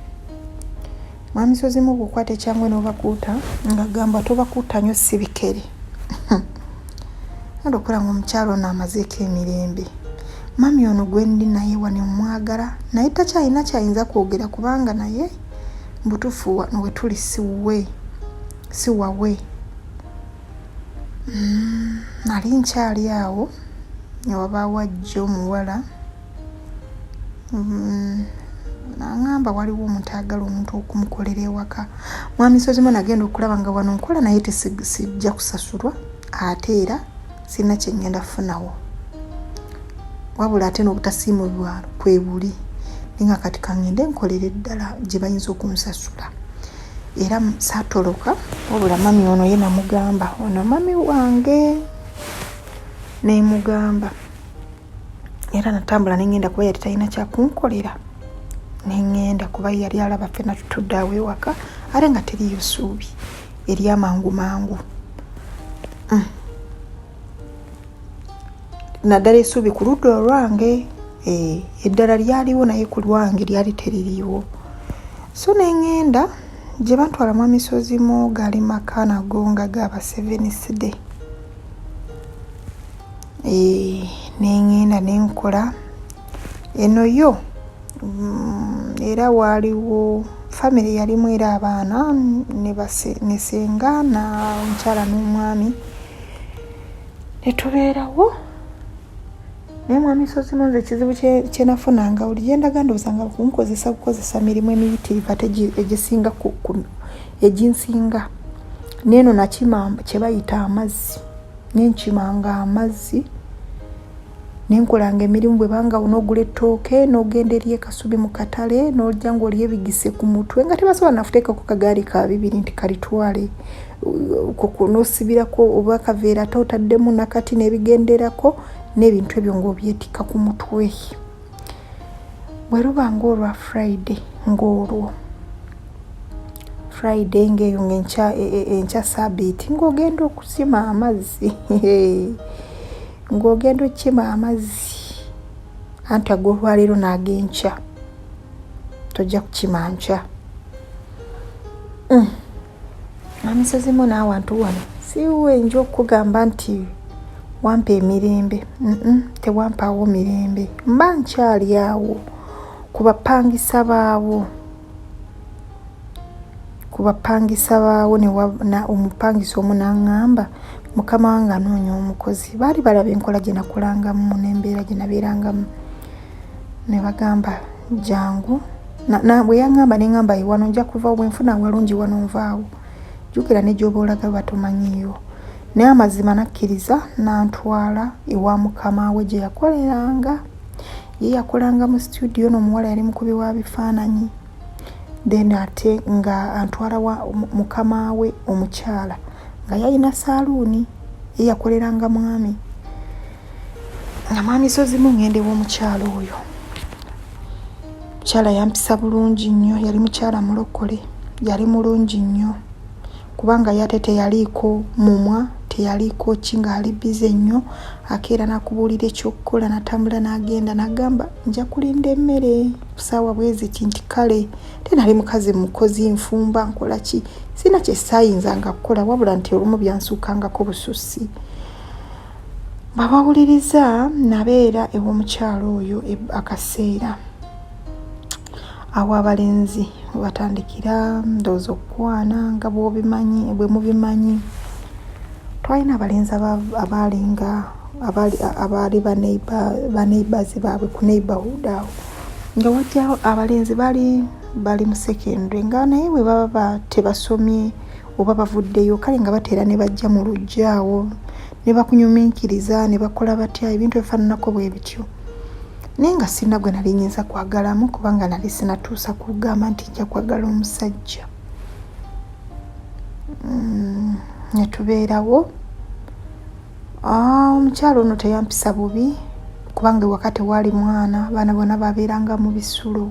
Mwamisozi mu bw'okwata ekyangwe n'obakuuta nga gamba tobakuuta nnyo si bikere. Era okola ng'omukyalo ono amazeeko emirembe. Mami ono gwe ndi naye wano mwagala naye takyalina kyayinza kwogera kubanga naye mbutuufu wano we tuli si wawe. Nali nkyali awo ne wabaawo ajja omuwala n'aŋŋamba waliwo omuntu agala omuntu okumukolera ewaka. Mwamisozi mu nagenda okulaba nga wano nkola naye sijja kusasulwa ate era sirina kye ngenda kufunawo wabula ate n'obutasiimulwa kwe buli ninga kati kaŋŋende nkolere ddala gye bayinza okunsasula era saatoloka wabula mami ono ye namugamba ono mami wange neemugamba era natambula nengenda kuba yali talina kyakunkolera nengenda kuba yali alaba ffenna tutudde awo ewaka ate nga teriyo ssuubi eryamangu mangu. Naddala essuubi ku ludda olwange eddala lyaliwo naye ku lwange lyali teririiwo. So nengenda gye bantwala Mwamisozi mu gali maka nago nga gaba 7 nengenda nenkola eno yo era waaliwo famire yalimu era abaana ne senga na omukyala n'omwami netubeerawo. Naye Mwamisozi mu nze ekizibu kye nafunanga buli gye ndaga ndowooza nga kukozesa mirimu emiyitirivu ate eginsinga neeno nakima kye bayita amazzi nenkimanga amazzi nenkolanga emirimu bwe banga onoogula ettooke n'ogenda eri ekasubi mu katale n'ojja ng'oli ebigise ku mutwe nga tebasobola nafuteekako kagaali ka 2 nti kalitwale n'osibirako oba akaveera ate otaddemu nakati n'ebigenderako n'ebintu ebyo ng'obyetikka ku mutwe. Bwe luba ng'olwa Friday ng'olwo Friday ng'eyo ng'enkya Sabbiiti ng'ogenda okusima amazzi ng'ogenda okukima amazzi anti ag'olwaleero n'ag'enkya tojja kukima nkya. Mwamisozi mu n'awantu wano siwenja okugamba nti wampa emirembe tewampaawo mirembe mba nkyali awo ku bapangisa baawo omupangisa omu n'aŋŋamba mukama wange anoonya omukozi baali balaba enkola gye nakolangamu n'embeera gye nabeerangamu ne bagamba jangu bwe yaŋŋamba neŋŋamba wano nja kuvaawo bwe nfuna walungi wano nvaawo jjukira ne gy'oba olaga batomanyiiyo. Naye amazima nakkiriza n'antwala ewa mukama we gye yakoleranga. Ye yakolanga mu studio n'omuwala yali mukubi wa bifaananyi then ate nga antwala wa mukama we omukyala nga yalina saaluuni ye yakoleranga mwami nga Mwamisozi mu ngende w'omukyala oyo. Mukyala yampisa bulungi nnyo yali mukyala mulokole yali mulungi nnyo kubanga yate teyaliiko mumwa teyaliiko kinga ali bize nnyo akeera nakubuulira ekyokukola natambula n'agenda n'agamba nja kulinda emmere kusaawa bwezi nti kale tenali mukazi mukozi nfumba nkola ki sina kye saayinzanga kukola wabula nti olumu byansuukangako bususi. Babawuliriza nabeera ew'omukyalo oyo akaseera awo abalenzi batandikira ndowooza okukwana nga bwe mubimanyi. Twalina abalenzi abaali baneighbours baabwe ku neighborhood awo nga wajjawo abalenzi bali mu secondary nga naye bwe baba tebasomye oba bavuddeyo kale nga bateera ne bajja mu lujja awo ne bakunyumiikiriza ne bakola batya ebintu ebifaananako bwe bityo. Naye nga sina gwe nali nyinza kwagalamu kubanga nali sinatuusa kugamba nti nja kwagala omusajja. Ne tubeerawo omukyalo ono teyampisa bubi kubanga wakati wali mwana bana bona babeeranga mu bisulo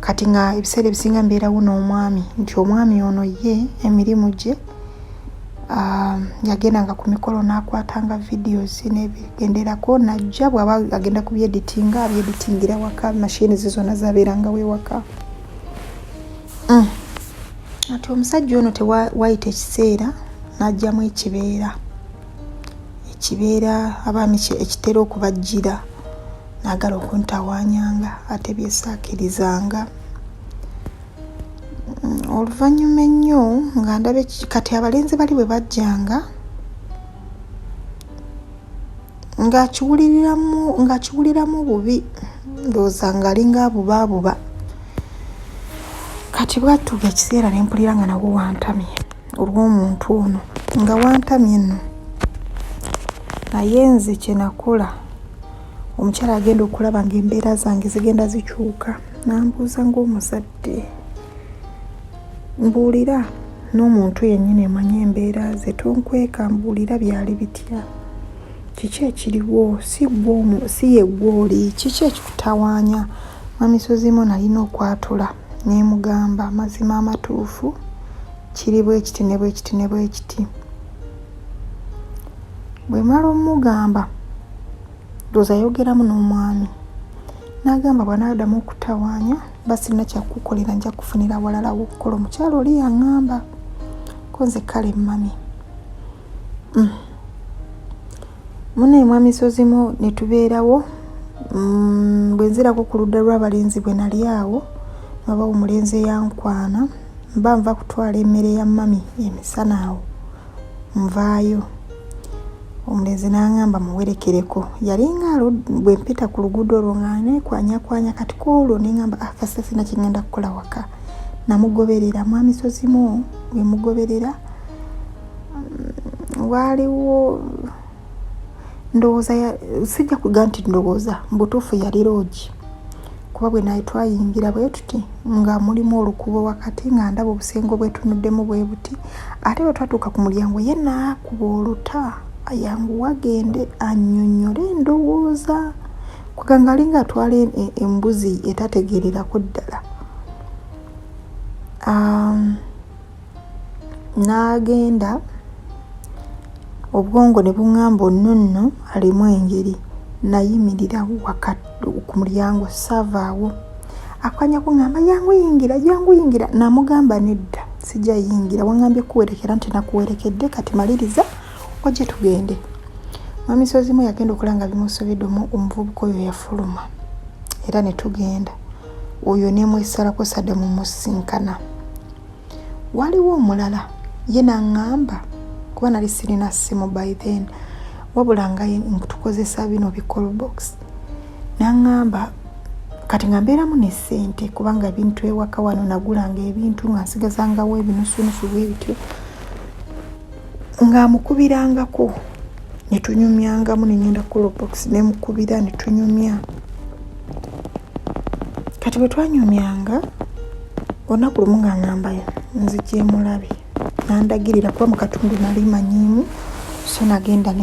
kati nga ebiseera ebisinga mbeerawo n'omwami nti omwami ono ye emirimu gye yagendanga ku mikolo n'akwatanga videos n'ebigenderako najja bw'aba agenda kubyeditinga abyeditingira waka mashini zizona zabeerangawo ewaka. Ati omusajja ono tewayita ekiseera n'ajjamu ekibeera abaami ekitera okubajjira n'agala okuntawanyanga ate byesaakirizanga. Oluvannyuma ennyo nga ndabe kati abalenzi bali bwe bajjanga ng'akiwuliramu bubi ndowooza ng'alinga abuba kati bwatuuka ekiseera ne mpulira nga nawo wantamye olw'omuntu ono nga wantamye nno naye nze kye nakola omukyala agenda okulaba ng'embeera zange zigenda zikyuka n'ambuuza ng'omuzadde mbuulira n'omuntu yennyini emanyi embeera ze tonkweka mbuulira byali bitya kiki ekiriwo si ye gw'oli kiki ekikutawaanya mamisozimu nalina okwatula nemugamba amazima amatuufu kiri bwekiti ne bwekiti ne bwekiti. Bwe mala omugamba ndowooza yayogeramu n'omwami n'agamba bw'anaadamu okutawaanya basirina kyakukolera nja kufunira walala w'okukola. Omukyalo oli yaŋŋamba konze kale mami mune mwamisozimu ne tubeerawo bwe nzirako ku ludda lw'abalenzi bwe nali awo nabawo omulenzi eyankwana mba nva kutwala emmere ya mami emisana awo nvaayo omulenzi n'aŋŋamba muwerekereko yalinga bwe mpita ku luguudo olwo nga nekwanyakwanya kati kwolwo neŋŋamba kasita sina kigenda kukola waka namugoberera mwamisozimu bwe mugoberera waaliwo ndowooza sijja kuga nti ndowooza mbutuufu yali loogi kuba bwe naye twayingira bwe tuti nga mulimu olukubo wakati nga ndaba obusengo bwetunuddemu bwe buti ate bwe twatuuka ku mulyango ye naakuba oluta ayangu wagende annyonnyole ndowooza kuganga alinga atwala embuzi etategeererako ddala. N'agenda obwongo ne buŋŋamba onnono alimu engeri nayimirira ku mulyango saavaawo akwanya kuŋŋamba jangu yingira namugamba nedda sijja yingira waŋŋambye kuwerekera nti nakuwerekedde kati maliriza ojje tugende. Mamisozimu yagenda okulanga bimusobedde omuvubuka oyo yafuluma era ne tugenda oyo nemwesalako sadde mu musinkana. Waliwo omulala ye naŋŋamba kuba nali sirina ssimu by then wabula nga tukozesa bino bicall box naŋŋamba kati nga mbeeramu ne ssente kubanga ebintu ewaka wano nagulanga ebintu nga nsigazangawo ebinusunusu bwe bityo ng'amukubirangako ne tunyumyangamu ne ngenda call box ne mukubira ne tunyumya. Kati bwe twanyumyanga olunaku lumu ng'aŋŋamba nzije mulabe nandagirira kuba mu katundu nali manyiimu so nagenda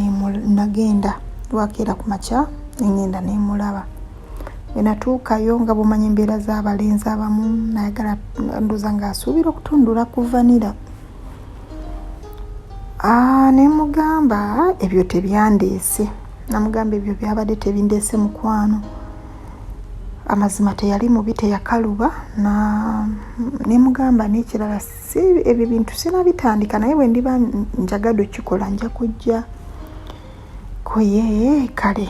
lwakeera ku makya ngenda nemulaba. Bwe natuukayo nga bumanyi embeera z'abalenzi abamu nayagala ndoza ng'asuubira okutundula ku vanira. Nemugamba ebyo tebyandeese namugamba ebyo byabadde tebindeese mukwano amazima teyali mubi teyakaluba nemugamba n'ekirala si ebyo bintu sinabitandika naye bwe ndiba njagadde okikola nja kujja koye kale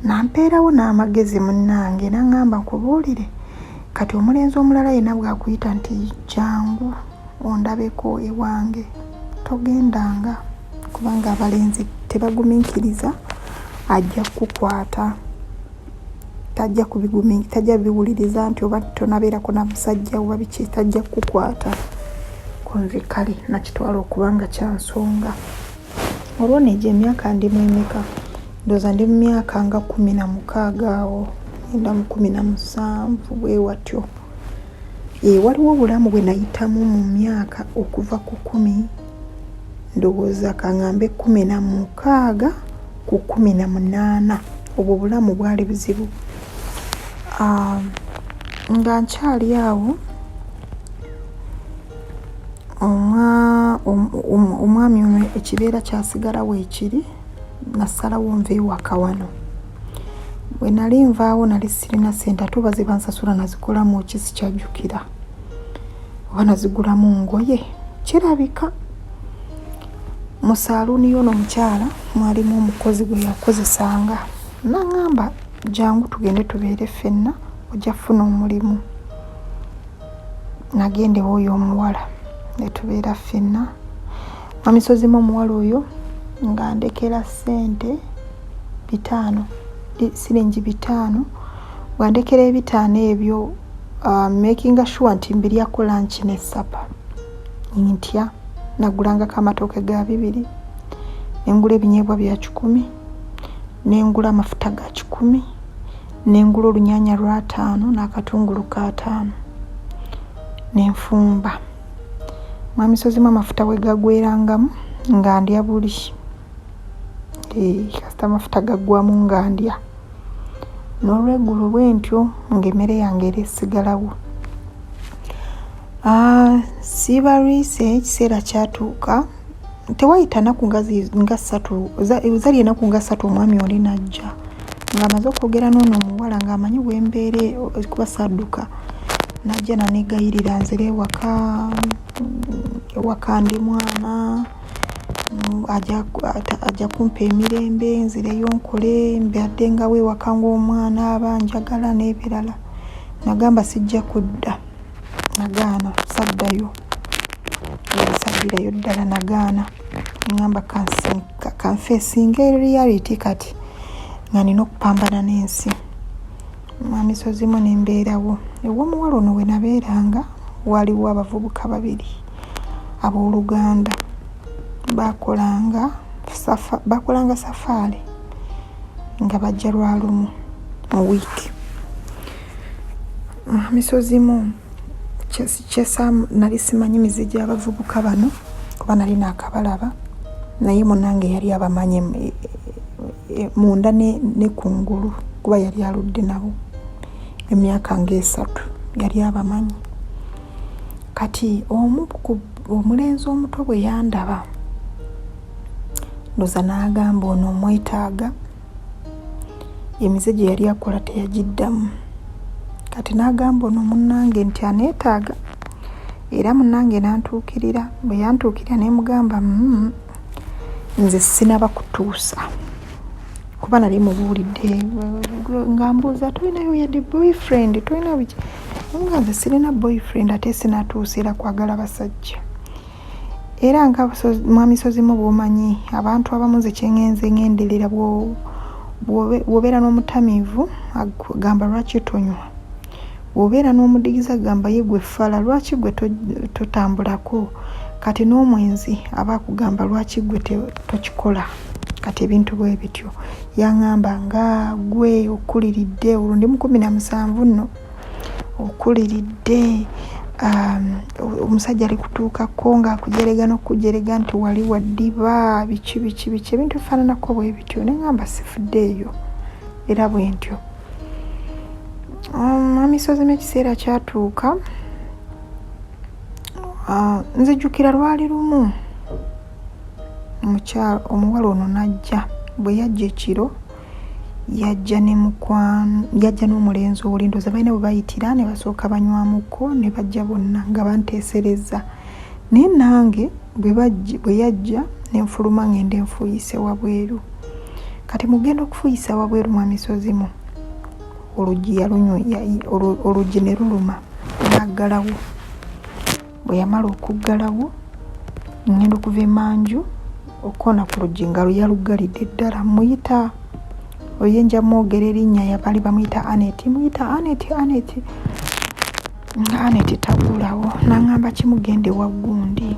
nampeerawo n'amagezi munnange naŋŋamba nkubuulire kati omulenzi omulala yenna bw'akuyita nti jangu ondabeko ewange togendanga kubanga abalenzi tebagumiikiriza ajja kukwata tajja biwuliriza nti oba tonabeerako na musajja oba biki tajja kukwata konze kale nakitwala okubanga kyansonga. Olwo nejja emyaka ndi mu emeka ndowooza ndi mu myaka nga 16 awo enda mu 17 bwe watyo. Waliwo obulamu bwe nayitamu mu myaka okuva ku 10 ndowooza kaŋŋambe 16 ku 18 obwo bulamu bwali buzibu. Nga nkyali awo omwami ono ekibeera kyasigalawo ekiri, nasalawo nve ewaka wano. Bwe nali nvaawo nali sirina ssente, ate oba ze bansasula nazikolamu ki sikyajjukira, oba nazigulamu ngoye kirabika. Mu saaluuni y'ono omukyala mwalimu omukozi gwe yakozesanga, n'aŋŋamba jangu tugende tubeere ffenna ojja kufuna omulimu. Nagendewo oyo omuwala ne tubeera ffenna. Mwamisozimu omuwala oyo nga ndekera ssente 5, siringi 5, bwandekera 5 ebyo making sure nti mbiryako lunch ne supper. Ntya nagulangako amatooke ga 2, nengula ebinyeebwa bya 10, nengula amafuta ga 10, nengula olunyanya lwa 5 n'akatungulu ka 5, nenfumba. Mwamisozimu amafuta we gagwerangamu nga ndya buli. Kasita amafuta gaggwamu nga ndya. N'olweggulo bwe ntyo ng'emmere yange era esigalawo. Siibalwise ekiseera kyatuuka, tewayita nnaku nga 3, zali ennaku nga 3 omwami oli najja ng'amaze okwogera n'ono omuwala ng'amanyi bwembeere kuba sadduka. Najja nanegayirira nzire ewaka ndi mwana, ajja kumpa emirembe nzireyo nkole, mbadde nga wewaka ng'omwana abanjagala n'ebirala. Nagamba sijja kudda, nagaana, saddayo, saddirayo ddala, nagaana. Ngamba kanfeesinga reality kati nga nina okupambana n'ensi. Mwamisozimu ne mbeerawo. Ew'omuwala ono we nabeeranga waliwo abavubuka 2 ab'Oluganda bakolanga safaari nga bajja lwalumu mu wiiki. Mwamisozimu kyesa nali simanyi mizi abavubuka bano kuba nali naakabalaba, naye munange yali abamanyi munda ne kungulu kuba yali aludde nabo emyaka nga3 yali abamanyi. Kati omulenzi omuto bwe yandaba ndoza n'agamba ono omwetaaga, emize gye yali akola teyagiddamu. Kati n'agamba ono munnange nti aneetaaga, era munnange n'antuukirira. Bwe yantuukirira ne mugamba nze sinaba kutuusa kuba nali mubuulidde ng'ambuuza tolinayo yadde boyfriend, tolina biki? Nga nze sirina boyfriend ate sinatuusira kwagala basajja. Era nga mwamisozimu bw'omanyi abantu abamu nze kyengenze ngenderera bw'obeera n'omutamiivu agamba lwaki tonywa, bw'obeera n'omudigiza agamba ye gwe ffala lwaki gwe totambulako, kati n'omwenzi aba akugamba lwaki gwe tokikola. Kati ebintu bwe bityo. Yaŋŋamba nga gwe okuliridde, olwo ndi mu 17 nno, okuliridde omusajja ali kutuukako ng'akujerega n'okujerega nti wali waddiba biki ebintu bifaananako bwe bityo. Ne ŋŋamba sifuddeeyo era bwe ntyo. Mwamisozimu ekiseera kyatuuka, nzijjukira lwali lumu omuwala ono najja. Bwe yajja ekiro yajja n'omulenzi oli, ndooza balina bwe bayitira ne basooka banywamuko ne bajja bonna nga banteesereza. Naye nange bwe yajja ne nfuluma ngende enfuuyise wabweru. Kati mugenda okufuuyisa wabweru mwamisozimu, oluggi ne luluma n'aggalawo. Bwe yamala okuggalawo ngenda okuva emanju okona ku luggi nga yaluggalidde ddala. Muyita oyenja mwogera erinnya yabali bamuyita Aneti, muyita Aneti nga Aneti tabulawo. N'aŋŋamba kimugende waggundi.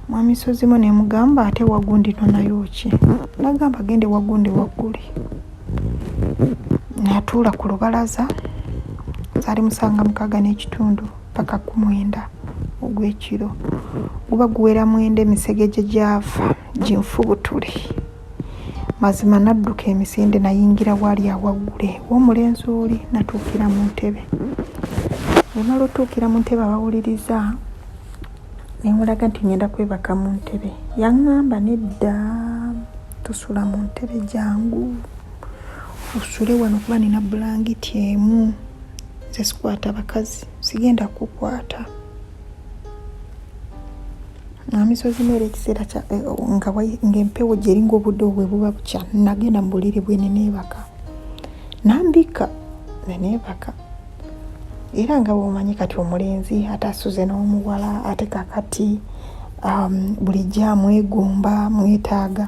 Mwamisozimu ne mugamba ate waggundi nonayo ki? N'agamba gende waggundi waggule. N'atuula ku lubalaza, zaali 7:30 paka 9 ogw'ekiro. guba guwera mwende misegeje gyava ginfubutule mazima nadduka emisinde nayingira wali awaggule w'omulenzi oli natuukira mu ntebe bwemala otuukira mu ntebe abawuliriza nemulaga nti ngenda kwebaka mu ntebe yaŋŋamba nedda tusula mu ntebe jangu usule wano kuba nina bulangiti emu nze sikwata bakazi sigenda kukwata amisozi mere ekiseera ng'empewo gyeringa obudde obwe buba bukya nagenda mu buliri bwene neebaka nambika neneebaka era nga bw'omanyi kati omulenzi ate asuze n'omuwala ate kakati bulijjo amwegomba mwetaaga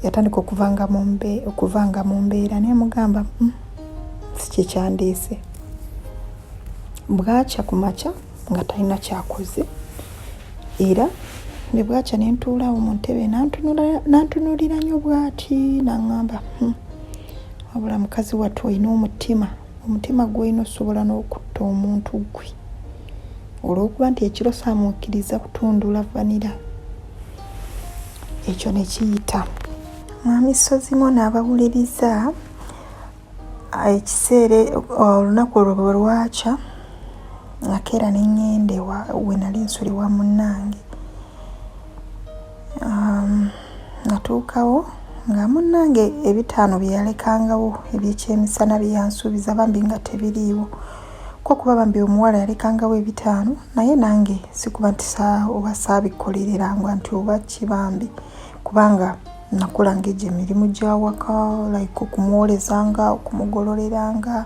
yatandika okuvanga mu mbeera naye mugamba sikikyandiise bwakya ku makya nga talina kyakoze era ne bwakya ne ntuulawo mu ntebe nantunuulira nnyo bw'ati naŋŋamba wabula mukazi wattu olina omutima gw'olina osobola n'okutta omuntu gwe olw'okuba nti ekiro saamukkiriza kutundula vanira ekyo ne kiyita mwami Sozimo n'abawuliriza ekiseera olunaku olwo bwe lwakya ngakeera neŋŋende we nali nsuli wa munnange natuukawo nga munnange ebitaano bye yalekangawo ebyekyemisana bye yansuubiza bambi nga tebiriiwo kuba bambi omuwala yalekangawo ebitaano naye nange sikuba nti oba saabikolereranga nti oba kibambi kubanga nakolanga egyo emirimu gy'awaka like okumwolezanga okumugololeranga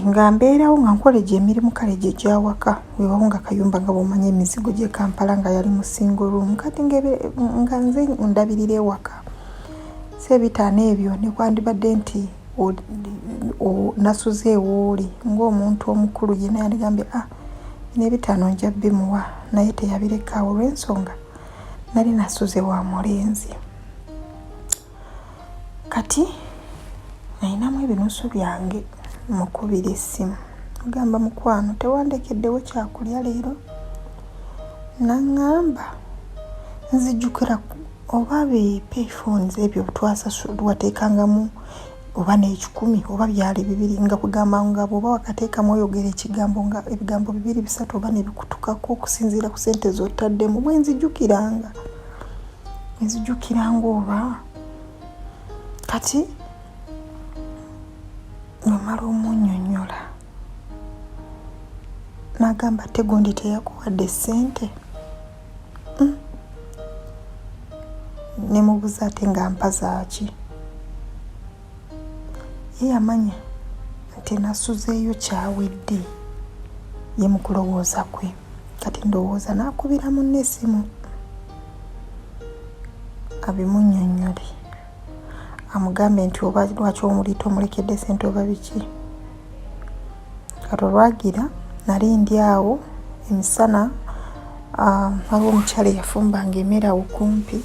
nga mbeerawo nga nkola egyo emirimu kale gye gy'awaka weewawo nga Kayumba nga bw'omanya emizigo gy'e Kampala nga yali mu single room kati nga nze ndabirira ewaka sebitaano ebyo ne kwandibadde nti nasuze ewooli ng'omuntu omukulu yenna yandigambye n'ebitaano nja bimuwa naye teyabireka olw'ensonga nali nasuze wa mulenzi kati nalinamu ebinusu byange mukubira essimu agamba mukwano tewandekeddewo kyakulya leero naŋŋamba nzijjukira oba payphones ebyo wateekangamu oba n'ekikumi oba byali bibiri nga kugamba nga bw'oba wakateekamu oyogera ekigambo nga ebigambo 2 3 oba nebikutukako okusinziira ku ssente z'ottaddemu bwe nzijjukiranga oba kati nomala omunnyonnyola n'agamba tegundi teyakuwadde ssente ne mubuuza ate nga mpa zaaki ye yamanya nti nasuzeeyo kyawedde ye mu kulowooza kwe kati ndowooza n'akubira munne essimu abimunnyonnyole amugambe nti oba lwaki omulito omulekedde ssente oba biki kati olwagira nali ndi awo emisana waliwo omukyala eyafumbanga emmere awo kumpi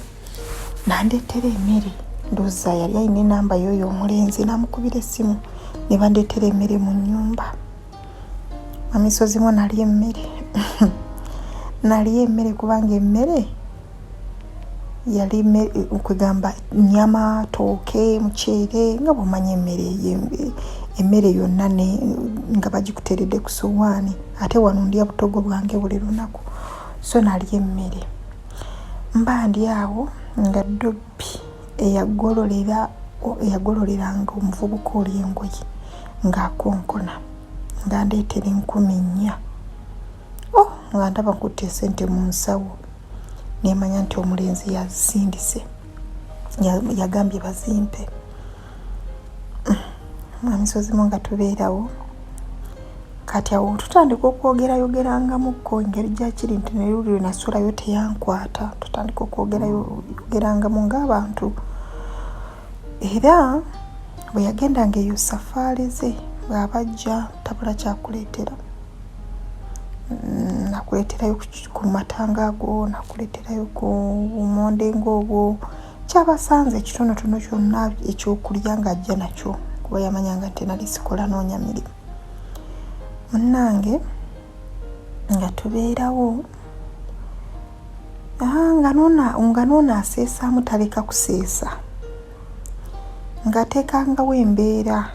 nandeetera emmere ndowooza yali alina enamba y'oyo omulenzi n'amukubira essimu ne bandeetera emmere mu nnyumba Mami Sozimo nalya emmere kubanga emmere yali kwegamba nyama tooke muceere nga bw'omanya emmere yonna nga bagikuteredde ku sowaani ate wano ndya butogo bwange buli lunaku so nalya emmere mba ndi awo nga Dobbi eyagololeranga omuvubuka oli engoye ng'akonkona nga ndeetera 4,000 nga ndaba nkutte ssente mu nsawo nemanya nti omulenzi yazisindise yagambye bazimpe Mami Sozimo nga tubeerawo kati awo tutandika okwogerayogerangamukko engeri gyakiri nti neruli lwe nasulayo teyankwata tutandika okwogerayogerangamu ng'abantu era bwe yagendanga eyo safaari ze bw'abajja tabula kyakuleetera nakuleeterayo ku matanga ago nakuleeterayo ku bumonde ng'obwo kyabasanze ekitonotono kyonna ekyokulya ng'ajja nakyo kuba yamanyanga nti nali sikola n'onyamirimu munnange nga tubeerawo nga nona aseesaamu taleka kuseesa ng'ateekangawo embeera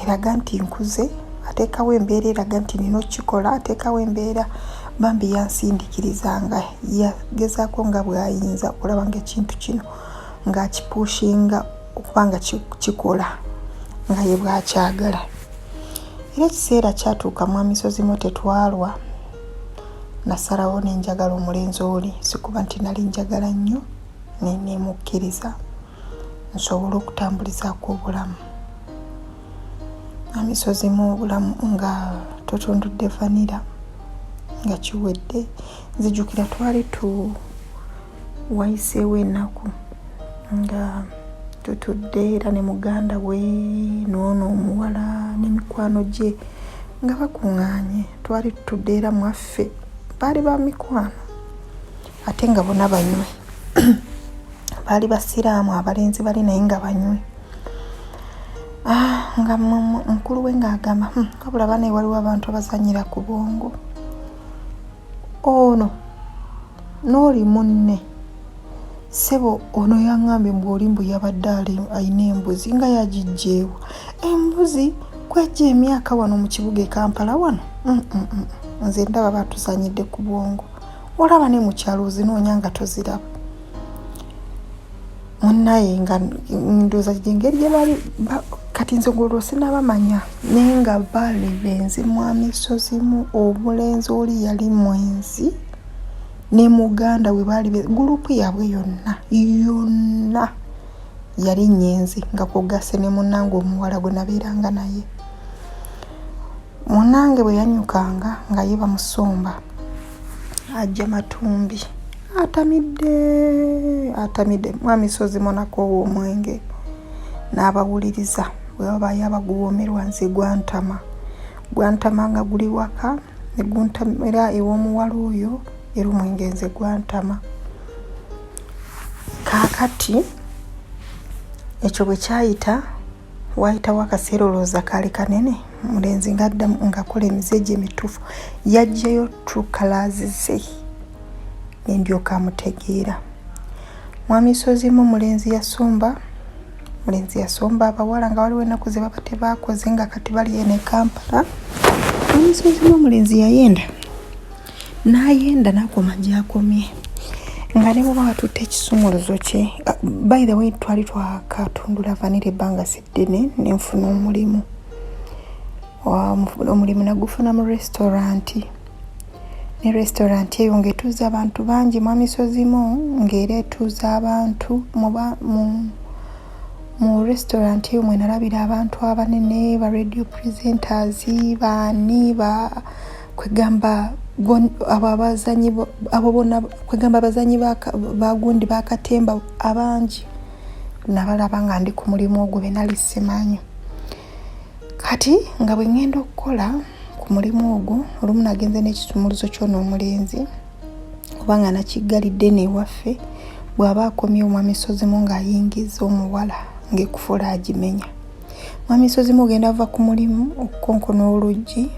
eraga nti nkuze, ateekawo embeera eraga nti nina okukikola, ateekawo embeera bambi yansindikirizanga, yagezaako nga bw'ayinza okulaba ng'ekintu kino ng'akipushinga okuba nga kikola nga ye bw'akyagala. Era ekiseera kyatuuka mwami Sozimo tetwalwa, nasalawo nenjagala omulenzi oli, sikuba nti nali njagala nnyo, nemukkiriza nsobole okutambulizaako obulamu. Mwami Sozimo obulamu nga totundudde vanira nga kiwedde. Nzijukira twali wayiseewo ennaku nga tutudde era ne muganda we n'ono omuwala n'emikwano gye nga bakuŋŋaanye, twali tutudde era mwaffe baali ba mikwano ate nga bonna banywe baali basiraamu abalenzi bali naye nga banywe. Nga mukulu we ng'agamba wabula bana waliwo abantu abazanyira ku bwongo, ono n'oli munne sebo ono yaŋŋambye bw'oli mbu yabadde alina embuzi nga yagijjeewo. Embuzi kwejja emyaka wano mu kibuga e Kampala wano, nze ndaba batuzanyidde ku bwongo. Olaba ne mu kyalo ozinoonya nga toziraba. Munnaye nga ndowooza engeri gye bali kati nze ng'olwo sinabamanya naye nga baali benzi. Mwami Sozimo omulenzi oli yali mwenzi ne muganda we baali gurupu yaabwe yonna yali nyenzi nga kugase ne munnange omuwala gwe nabeeranga naye. Munnange bwe yanyukanga nga ye bamusomba ajja Matumbi atamidde Mwami Sozimo nakoowa omwenge n'abawuliriza bwe babayo abaguwoomerwa nze gwantama nga guli waka ne guntamira ew'omuwala oyo era omwenge nze gwantama. Kaakati ekyo bwe kyayita wayitawo akaseera olowooza kaali kanene, mulenzi ng'adda ng'akola emize gye emituufu, yaggyeyo true colours ze nendyoka amutegeera. Mwami Sozimo mulenzi yasomba abawala nga waliwo ennaku ze baba tebaakoze nga kati bali ene Kampala. Mwami Sozimo mulenzi n'ayenda n'akoma gy'akomye nga ne bw'oba watutte ekisumuluzo kye. By the way twali twakatundula vanira ebbanga si ddene nenfuna omulimu nagufuna mu restaurant. Ne restaurant eyo ng'etuuza abantu bangi. Mwami Sozimo ng'era etuuza abantu mu restaurant eyo mwe nalabira abantu abanene ba radio presenters baani kwegamba abazanyi abo bonna kwegamba abazanyi bagundi bakatemba abangi nabalaba nga ndi ku mulimu ogwo be nali simanyi. Kati nga bwe ngenda okukola ku mulimu ogwo olumu nagenze n'ekisumuluzo ky'ono omulenzi kubanga nakiggalidde n'ewaffe bw'aba akomye Omwami Sozimo ng'ayingiza omuwala ng'ekufuula agimenya. Mwami Sozimo ogenda ava ku mulimu okukonkona oluggi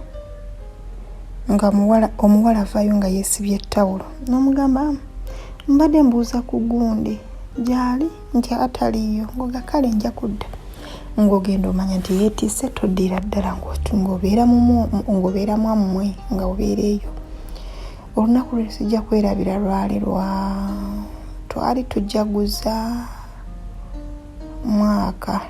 nga omuwala avaayo nga yeesibye ettawulo n'omugamba mbadde mbuuza ku gundi gyali nti ataliyo ng'ogakale nja kudda. Ng'ogenda omanya nti yeetisse toddira ddala ng'obeera mwamumwe nga obeereeyo. Olunaku lwe sijja kwerabira lwali twali tujjaguza mwaka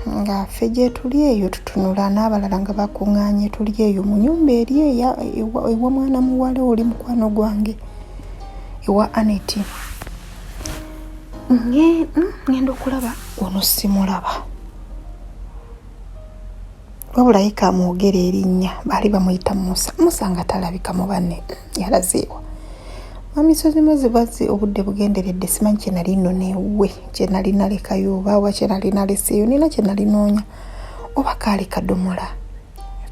nga ffe gye tuli eyo tutunula n'abalala nga bakuŋŋaanye tuli eyo mu nnyumba eri ewa mwana muwala oli mukwano gwange ewa Aneti. Ngenda okulaba ono simulaba wabula ye kamwogera erinnya baali bamuyita Musa nga talabika mu banne yalazeewa. Mwami Sozimo zibaze obudde bugenderedde simanyi kye nali nno newe kye nali nalekayo oba kye nali naleseeyo nina kye nali noonya oba kaali kadomola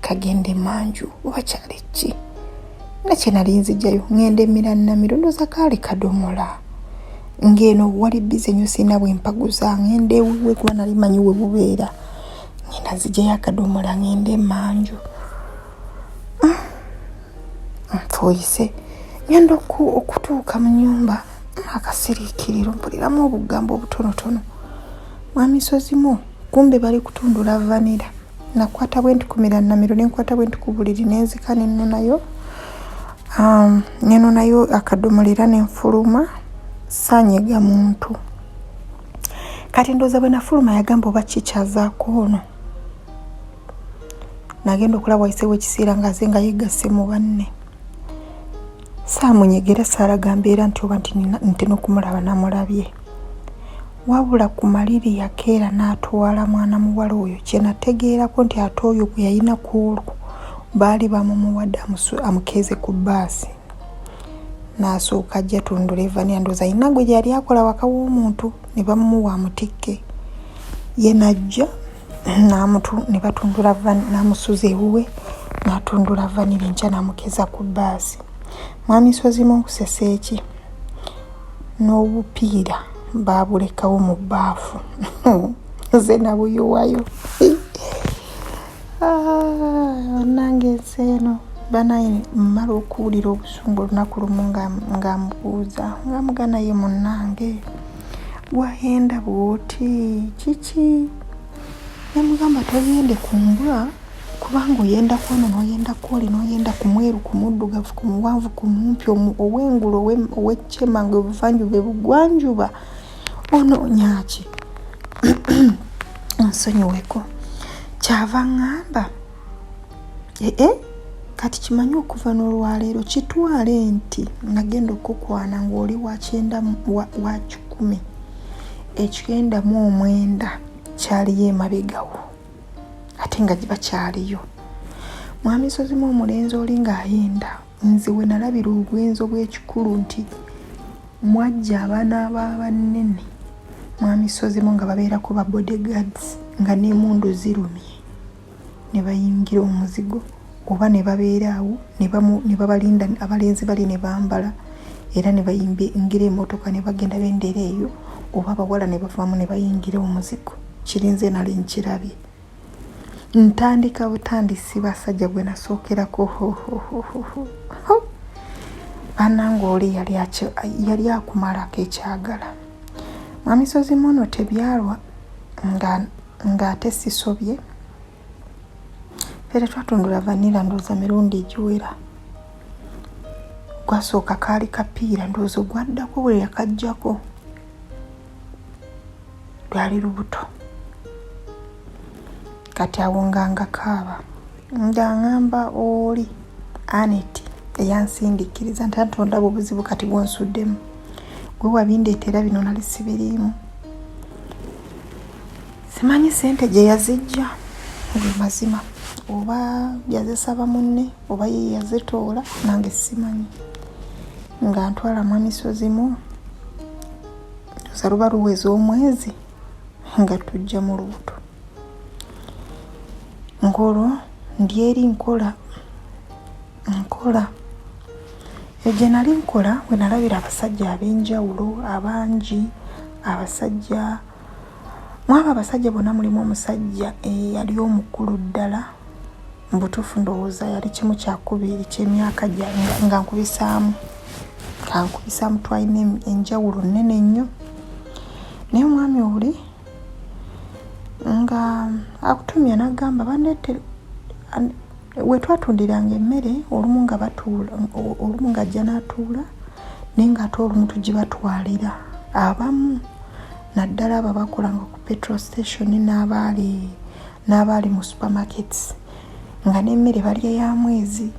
kagende manju oba kyali ki na kye nali nzijjayo ngenda emira nnamiro ndooza kaali kadomola ng'eno wali bize nnyo sirina bwe mpaguza ngenda ewuwe kuba nali manyi we bubeera ngenda nzijjayo akadomola ngenda emanju tuyise ngenda okutuuka mu nnyumba akasiriikiriro mpuliramu obugambo obutonotono. Mwami Sozimu kumbe bali kutundula vanira. Nakwata bwe ntukumira nnamiro nenkwata bwe ntukubuliri nenzika nennonayo akadomolera nenfuluma saanyega muntu. Kati ndooza bwe nafuluma yagamba oba kikyazaako ono. Nagenda okulaba wayiseewo ekiseera ng'aze nga yegasse mu banne. Saamunyegera saalaga mbeera nti oba nti n'okumulaba namulabye. Wabula ku maliri yakeera n'atwala mwana muwala oyo kye nategeerako nti ate oyo gwe yalina ku olwo baali bamumuwadde amukeeze ku bbaasi. N'asooka ajja tundula evaniya ndooza alina gwe gyali akola waka w'omuntu ne bamumuwa amutikke. Ye najja ne batundula n'amusuza ewuwe n'atundula vanira enkya n'amukeeza ku bbaasi. Mwami Sozimu nkusesa eki n'obupiira baabulekawo mu bbaafu nze nabuyuwayo. Nange ensi eno banaye mmala okuwulira obusungu olunaku lumu ng'amubuuza ng'amugana ye munnange wayenda bw'oti kiki? Nemugamba toyende ku mbwa kubanga oyenda kwono n'oyenda kwoli n'oyenda ku mweru ku muddugavu ku muwanvu ku mumpi ow'engulu ow'ekyema ng'obuvanjuba ebugwanjuba onoonya ki? Nsonyiweko kyava ŋŋamba kati kimanyi okuva n'olwaleero kitwale nti nagenda okukwana ng'oli wa 10 ekigenda mu 9 kyaliyo emabegawo ate nga bakyaliyo. Mwami Sozimu omulenzi oli ng'ayenda nze we nalabira obwenzi obw'ekikulu nti mwajja abaana b'abanene Mwami Sozimu nga babeerako ba bodyguards nga n'emmundu zirumye ne bayingira omuzigo oba ne babeera awo ne babalinda abalenzi bali ne bambala era ne bayingira emmotoka ne bagenda bendera eyo oba abawala ne bavaamu ne bayingira omuzigo. Kirinze nali nkirabye. Ntandika butandisi basajja gwe nasookerako banange oli yali akumalako ekyagala. Mwami Sozimu ono tebyalwa ng'ate sisobye. Fere twatundula vanira ndooza mirundi egiwera. Gwasooka kaali kapiira ndooza gwaddako bwe yakajjako. Lwali lubuto. Kati awo ng'akaaba ng'aŋŋamba oli Aneti eyansindiikiriza nti ate ondaba obuzibu kati bwonsuddemu gwe wabindeetera bino nali sibiriimu. Simanyi ssente gye yazijja gwe mazima oba yazisaba munne oba ye yazitoola nange simanyi. Nga ntwala Mwami Sozimu ndoza luba luweza omwezi nga tujja mu lubuto. Ngolo ndi eri nkola egye nali nkola we nalabira abasajja ab'enjawulo abangi. Abasajja mwaba abasajja bonna mulimu omusajja yali omukulu ddala mu butuufu ndowooza yali 1/2 ky'emyaka nga nkubisaamu twalina enjawulo nnene nnyo. Naye omwami oli nga akutumya n'agamba bandeetere we twatundiranga emmere olumu nga batuula olumu ng'ajja n'atuula naye ng'ate olumu tugibatwalira abamu naddala abo bakolanga ku petrol station n'abaali mu supermarkets nga n'emmere balya ya mwezi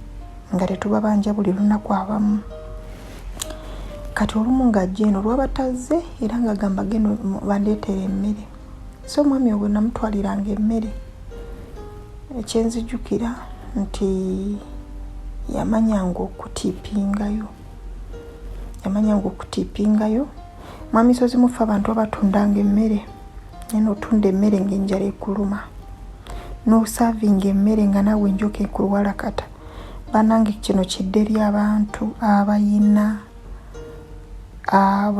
nga tetubabanja buli lunaku abamu. Kati olumu ng'ajja eno lwabatazze era ng'agamba genda bandeetere emmere. So mwami ogwo namutwaliranga emmere. Ekyenzijjukira nti yamanyanga okutiipingayo. Mwami Sozimu ffe abantu abatundanga emmere naye otunda emmere ng'enjala ekuluma n'osaavinga emmere nga naawe enjoka ekulwalakata. Bannange kino kidde eri abantu abayina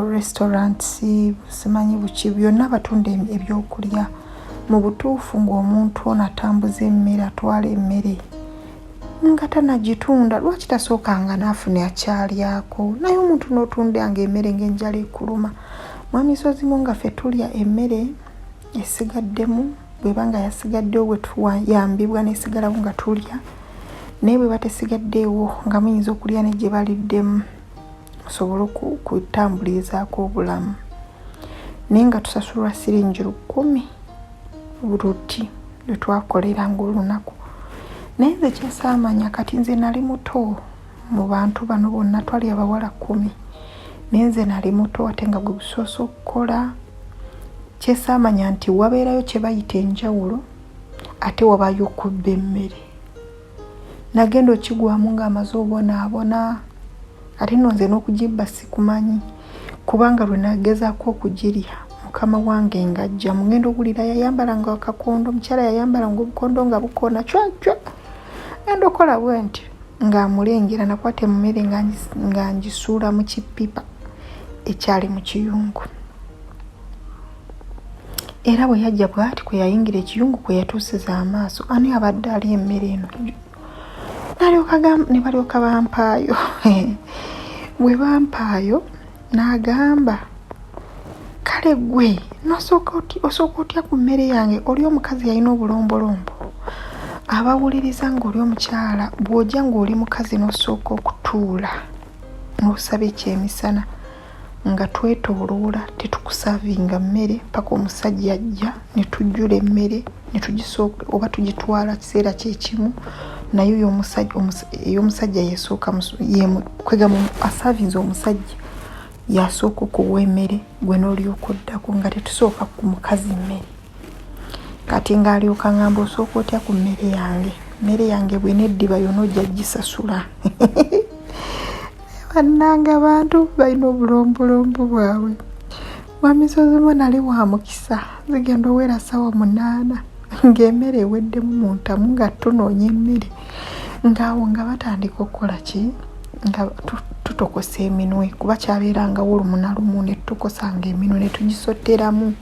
restaurants simanyi buki byonna batunda ebyokulya mu butuufu ng'omuntu ono atambuza emmere atwala emmere nga tanagitunda lwaki tasookanga naafuna akyalyako naye omuntu n'otundanga emmere ng'enjala ekuluma. Mwami Sozimu nga ffe tulya emmere esigaddemu bwebanga yasigaddewo bwe tuyambibwa nesigalawo nga tulya naye bwe batesigaddeewo nga muyinza okulya ne gye baliddemu musobole okutambulizaako obulamu naye nga tusasulwa siringi 10 buluti lwe twakoleranga olunaku. Naye nze kyesaamanya kati nze nali muto mu bantu bano bonna twali abawala 10 naye nze nali muto ate nga gwe busoose okukola. Kyesaamanya nti wabeerayo kye bayita enjawulo ate wabayo okubba emmere. Nagenda okigwamu ng'amaze obonaabona ate nno nze n'okugibba sikumanyi kubanga lwe nagezaako okugirya mukama wange ng'ajja mugenda okulira yayambalanga akakondo omukyala yayambalanga obukondo nga bukoona cwacwa genda okola bwe nti ng'amulengera nakwata emmere nga ngisuula mu kipipa ekyali mu kiyungu. Era bwe yajja bw'ati kwe yayingira ekiyungu kwe yatuusiza amaaso ani abadde ali emmere eno ne balyoka bampaayo. Bwe bampaayo n'agamba kale gwe osooka otya ku mmere yange oli omukazi yalina obulombolombo abawuliriza ng'oli omukyala bw'ojja ng'oli mukazi n'osooka okutuula n'osaba ekyemisana nga twetooloola tetukusavinga mmere paka omusajja ajja ne tujjula emmere ne tugisooka oba tugitwala kiseera kyekimu naye ey'omusajja yesooka kwegamba asavinze omusajja yasooka okuwa emmere gwe n'olyoka oddako nga tetusooka ku mukazi mmere. Kati ng'alyoka ngamba osooka otya ku mmere yange bwe neddiba yonna ojja gisasula. Bannanga bantu balina obulombolombo bwabwe. Mwami Sozimu nali wa mukisa zigenda owera ssaawa 8 ng'emmere eweddemu mu ntamu nga tunoonya emmere ng'awo nga batandika okukola ki nga tutokosa eminwe kuba kyabeerangawo olumu ne tukosanga eminwe ne tugisotteramu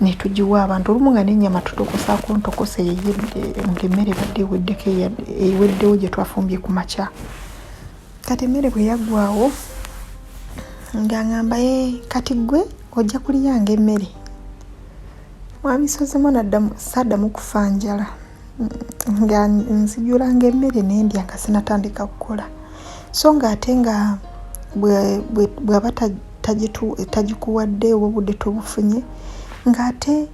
ne tugiwa abantu olumu nga n'ennyama tutokosaako ntokosa ng'emmere badde eweddewo gye twafumbye ku makya. Kati emmere bwe yaggwawo ng'aŋŋamba kati gwe ojja kulyanga emmere. Mwami Sozimu saddamu kufa njala nga nzijulanga emmere n'endya nga sinatandika kukola so ng'ate nga bw'aba tagikuwadde obudde tobufunye ng'ate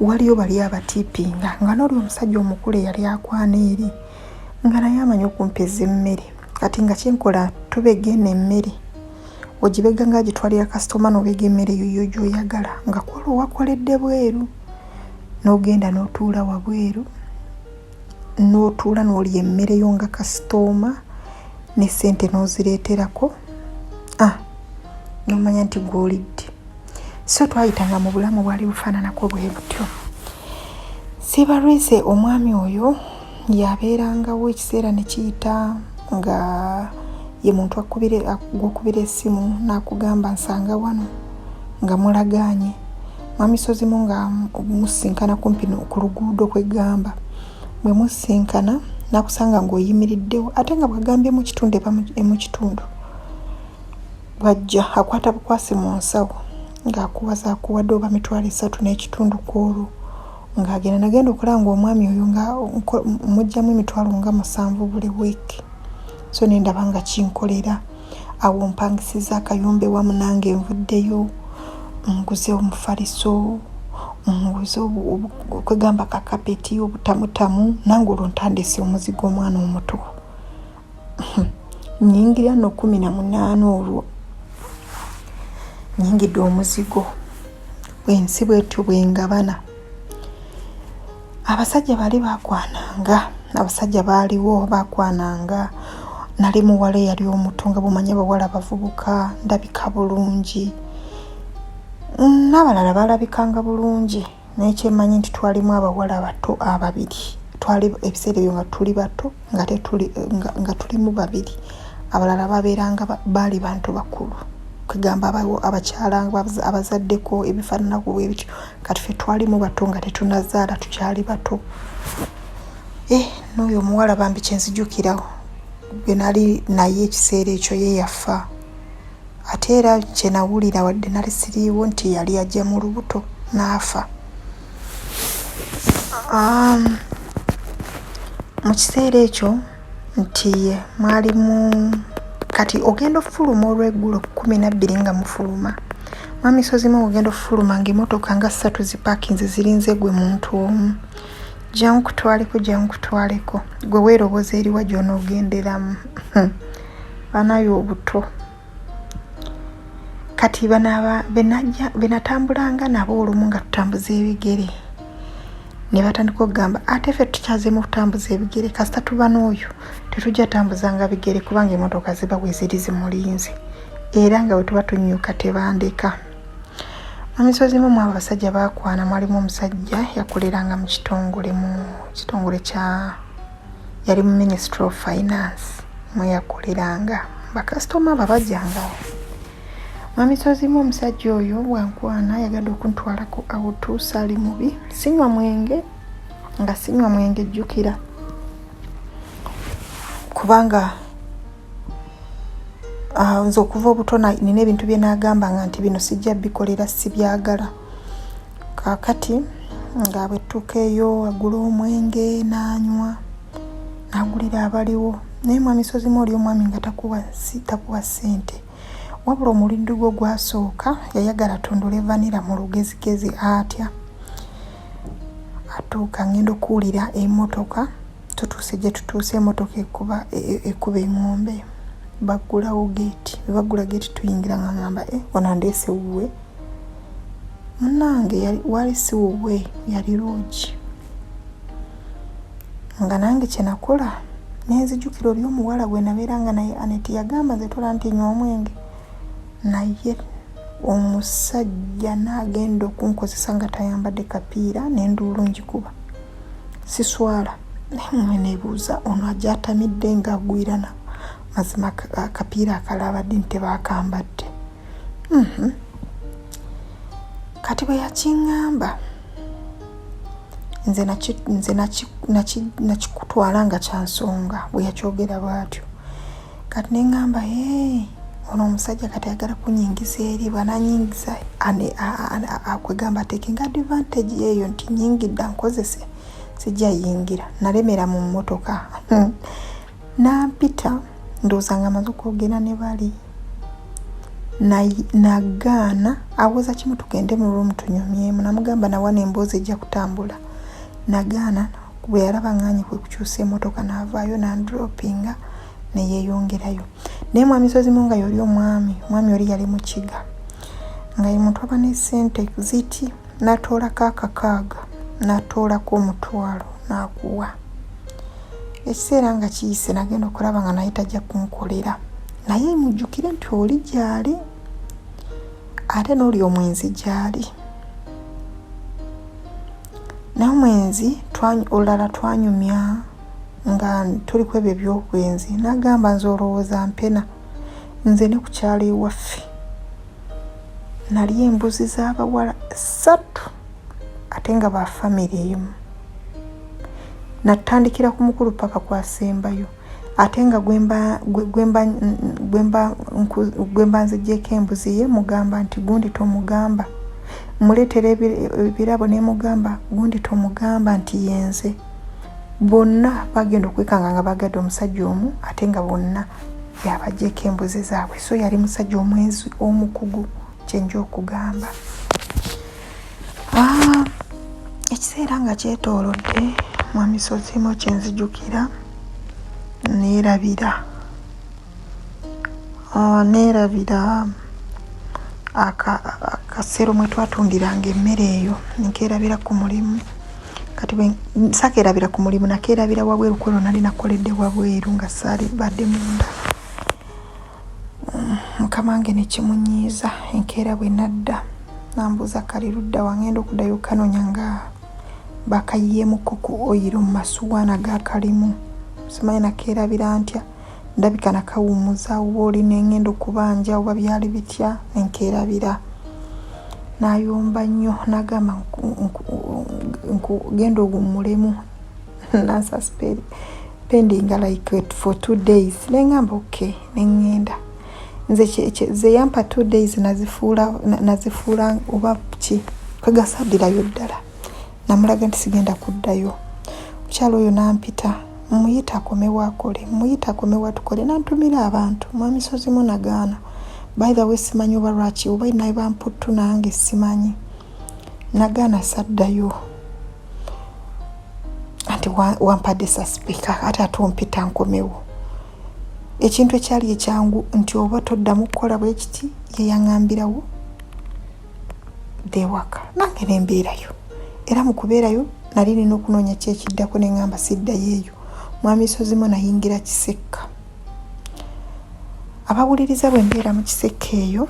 waliyo bali abatiipinga nga n'oli omusajja omukulu eyali akwana eri nga naye amanyi okumpeza emmere. Kati nga kyenkola tubega eno emmere ogibega nga agitwalira kasitoma n'obega emmere yoyo gy'oyagala nga kola owakoledde bweru n'ogenda n'otuula wabweru n'otuula n'olya emmere yo nga kasitoma ne ssente n'ozireeterako n'omanya nti gw'olidde. So twayitanga mu bulamu bwali bufaananako bwe butyo. Sibalwise omwami oyo yabeerangawo ekiseera ne kiyita nga ye muntu gw'okubira essimu n'akugamba nsanga wano nga mulagaanye. Mwami Sozimu nga musinkana kumpi ku luguudo kwegamba bwe musinkana nakusanga ng'oyimiriddewo ate nga bwagambye mu kitundu bwajja akwata bukwasi mu nsawo ng'akuwaza akuwadde oba mitwalo 3 n'ekitundu kwolwo nagenda okulanga omwami oyo nga mujjamu emitwalo nga 7 buli wiiki. So nendaba nga kinkolera awo mpangisiza akayumba wamu nange envuddeyo nguze omufaliso nguze kwegamba kakapeti obutamutamu nange olwo ntandise omuzigo omwana omuto nyingira no 18 olwo nyingidde omuzigo bwensi bwetyo bwengabana. Abasajja bali bakwananga abasajja baaliwo bakwananga nali muwala yali omuto nga bumanya bawala bavubuka ndabika bulungi n'abalala balabikanga bulungi naye kyemanyi nti twalimu abawala bato ababiri twali ebiseera ebyo nga tuli bato nga tulimu babiri abalala babeeranga baali bantu bakulu kwegamba abakyala abazaddeko ebifaananako bwe bityo kati ffe twalimu bato nga tetunazaala tukyali bato. n'oyo omuwala bambi kyenzijukirawo bwe nali naye ekiseera ekyo ye yafa ate era kye nawulira wadde nali siriiwo nti yali ajja mu lubuto n'afa. Mu kiseera ekyo nti mwalimu kati ogenda ofuluma olw'eggulo 12 nga mufuluma mwamisozimu ogenda ofuluma ng'emmotoka nga 3 zipaakinze zirinze gwe muntu omu jangu kutwaleko gwe weeroboza eriwa gy'onoogenderamu banayo obuto kati benatambulanga nabo olumu nga tutambuza ebigere ne batandika okugamba ate ffe tukyazeemu okutambuza ebigere kasita tuba n'oyo tetujja tambuzanga bigere kubanga emmotoka ziba bwe ziri zimulinze era nga bwe tuba tunyuka tebandeka. Mu misozi mu abasajja baakwana mwalimu omusajja yakoleranga mu kitongole kya yali mu Ministry of Finance mwe yakoleranga bakasitoma babajjangawo. Mu misozi mu omusajja oyo bwankwana yagadde okuntwalako awutuusa ali mubi sinywa mwenge jjukira kubanga nze okuva obuto nina ebintu bye naagambanga nti bino sijja bikolera sibyagala kaakati nga bwetuuka eyo agula omwenge n'anywa n'agulira abaliwo naye mu misozi mu oli omwami nga takuwa ssente wabula omulindi gwo gwasooka yayagala tundule vanira mu lugezigezi atya atuuka ngenda okuwulira emmotoka tutuuse gye tutuuse emmotoka ekuba engombe bagulawo geeti bagula geeti tuyingira nga ngamba ono andeese wuwe munnange wali si wuwe yali loogi nga nange kye nakola nenzijukira oli omuwala gwe nabeeranga naye Aneti yagamba nze tola nti nywa omwenge naye omusajja n'agenda okunkozesa nga tayambadde kapiira n'enduulu njikuba siswala naye neebuuza ono ajja atamidde ng'agwirana mazima akapiira akalabadde nti baakambadde. Kati bwe yakiŋŋamba nze nakikutwala nga kyansonga bwe yakyogera bw'atyo kati ne ŋŋamba ono omusajja kati ayagala kunyingiza eri bwananyingiza akwegamba taking advantage yeeyo nti nyingidde ankozese sijja yingira nalemera mu mmotoka nampita ndowooza nga amaze okwogera ne bali nagaana awoza kimu tugende mu lumu tunyumyemu namugamba nawa n'emboozi ejja kutambula nagaana bwe yalaba nganye kwe kukyusa emmotoka n'avaayo nandropinga neyeeyongerayo naye mu misozi mu nga yoli omwami oli yali mu kiga nga ye muntu aba n'essente ziti n'atoolako akakaaga n'atoolako omutwalo n'akuwa ekiseera nga kiyise nagenda okulaba nga naye tajja kunkolera naye mujjukire nti oli gyali ate n'oli omwenzi gyali naye omwenzi olulala twanyumya nga tuli ku ebyo eby'obwenzi n'agamba nze olowooza mpena nze ne ku kyalo ewaffe nali embuzi z'abawala 3 ate nga ba famire emu natandikira ku mukulu paka kwasembayo ate nga gwemba nzijjeko embuzi ye mugamba nti gundi tomugamba muleetera ebirabo ne mugamba gundi tomugamba nti yenze bonna bagenda okwekanga nga bagadde omusajja omu ate nga bonna yabajjeko embuzi zaabwe so yali musajja omwezi omukugu kyenja okugamba. Ekiseera nga kyetoolodde mu misozi mu kyenzijukira neerabira akasero mwe twatundiranga emmere eyo nkeerabira ku mulimu kati sakeerabira ku mulimu nakeerabira wabweru kwero nali nakoledde wabweru nga saali badde munda mukama wange nekimunyiiza enkeera bwe nadda nambuuza kali ludda wangenda okuddayo kanonya nga bakayiyemuko ku oyiro mu masuwaana gakalimu simanyi nakeerabira ntya ndabika nakawumuza oba oli nengenda okubanja oba byali bitya enkeerabira nayomba nnyo nagamba genda ogummulemu pending like for 2 days nengamba okay nengenda nze yampa 2 days nazifuula oba ki kwegasadirayo ddala namulaga nti sigenda kuddayo. Mukyalo oyo nampita muyita akomewa akole muyita akomewa tukole nantumira abantu mwamisozi nagaana. By the way simanyi oba lwaki oba naye bamputtu nange simanyi nagaana saddayo anti wampadde saspika ate atompita nkomewo. Ekintu ekyali ekyangu nti oba toddamu kukola bwe kiti yeyaŋŋambirawo dewaka nange nembeerayo era mu kubeerayo nali nina okunoonya ki ekiddako ne ŋŋamba siddayo eyo mwamisozi nayingira Kisekka. Abawuliriza bwe mbeera mu Kisekka eyo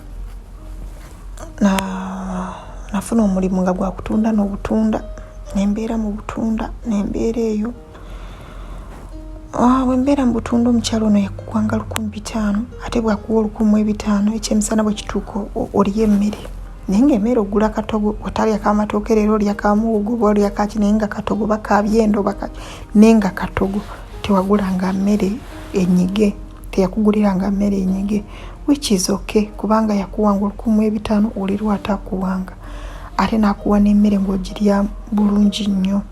nafuna omulimu nga gwa kutunda n'obutunda nembeera mu butunda nembeera eyo. Bwe mbeera mu butunda omukyalo ono yakukwanga 500 ate bwakuwa 500 ekyemisana bwe kituuka oliyo emmere naye ng'emmere ogula katogo otalya kamatooke leero olya kamuwogo oba olya kaki naye nga katogo bakabyendo naye nga katogo tewagulanga mmere enyige teyakuguliranga mmere enyige which is okay kubanga yakuwanga 500 oli lwata akuwanga ate nakuwa n'emmere ng'ogirya bulungi nnyo.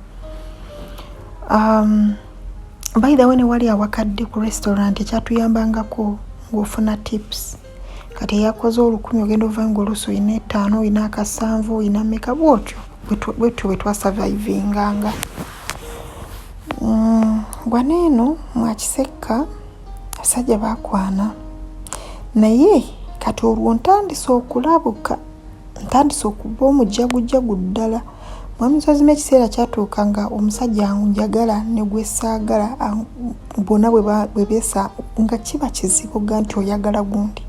By the way ne wali awakadde ku restaurant ekyatuyambangako ng'ofuna tips kati yakoze 10 ogenda ova ng'oluusi oyina 5 oyina 7 oyina meka bwotyo bwe twasurvivinganga. Gwaneeno mwa Kisekka asajja bakwana naye kati olwo ntandise okulabuka ntandise okuba omujjagujagu ddala. Mwamisozi ekiseera kyatuuka nga omusajja anjagala ne gwe saagala bonna bwe beesa nga kiba kizibu ga nti oyagala gundi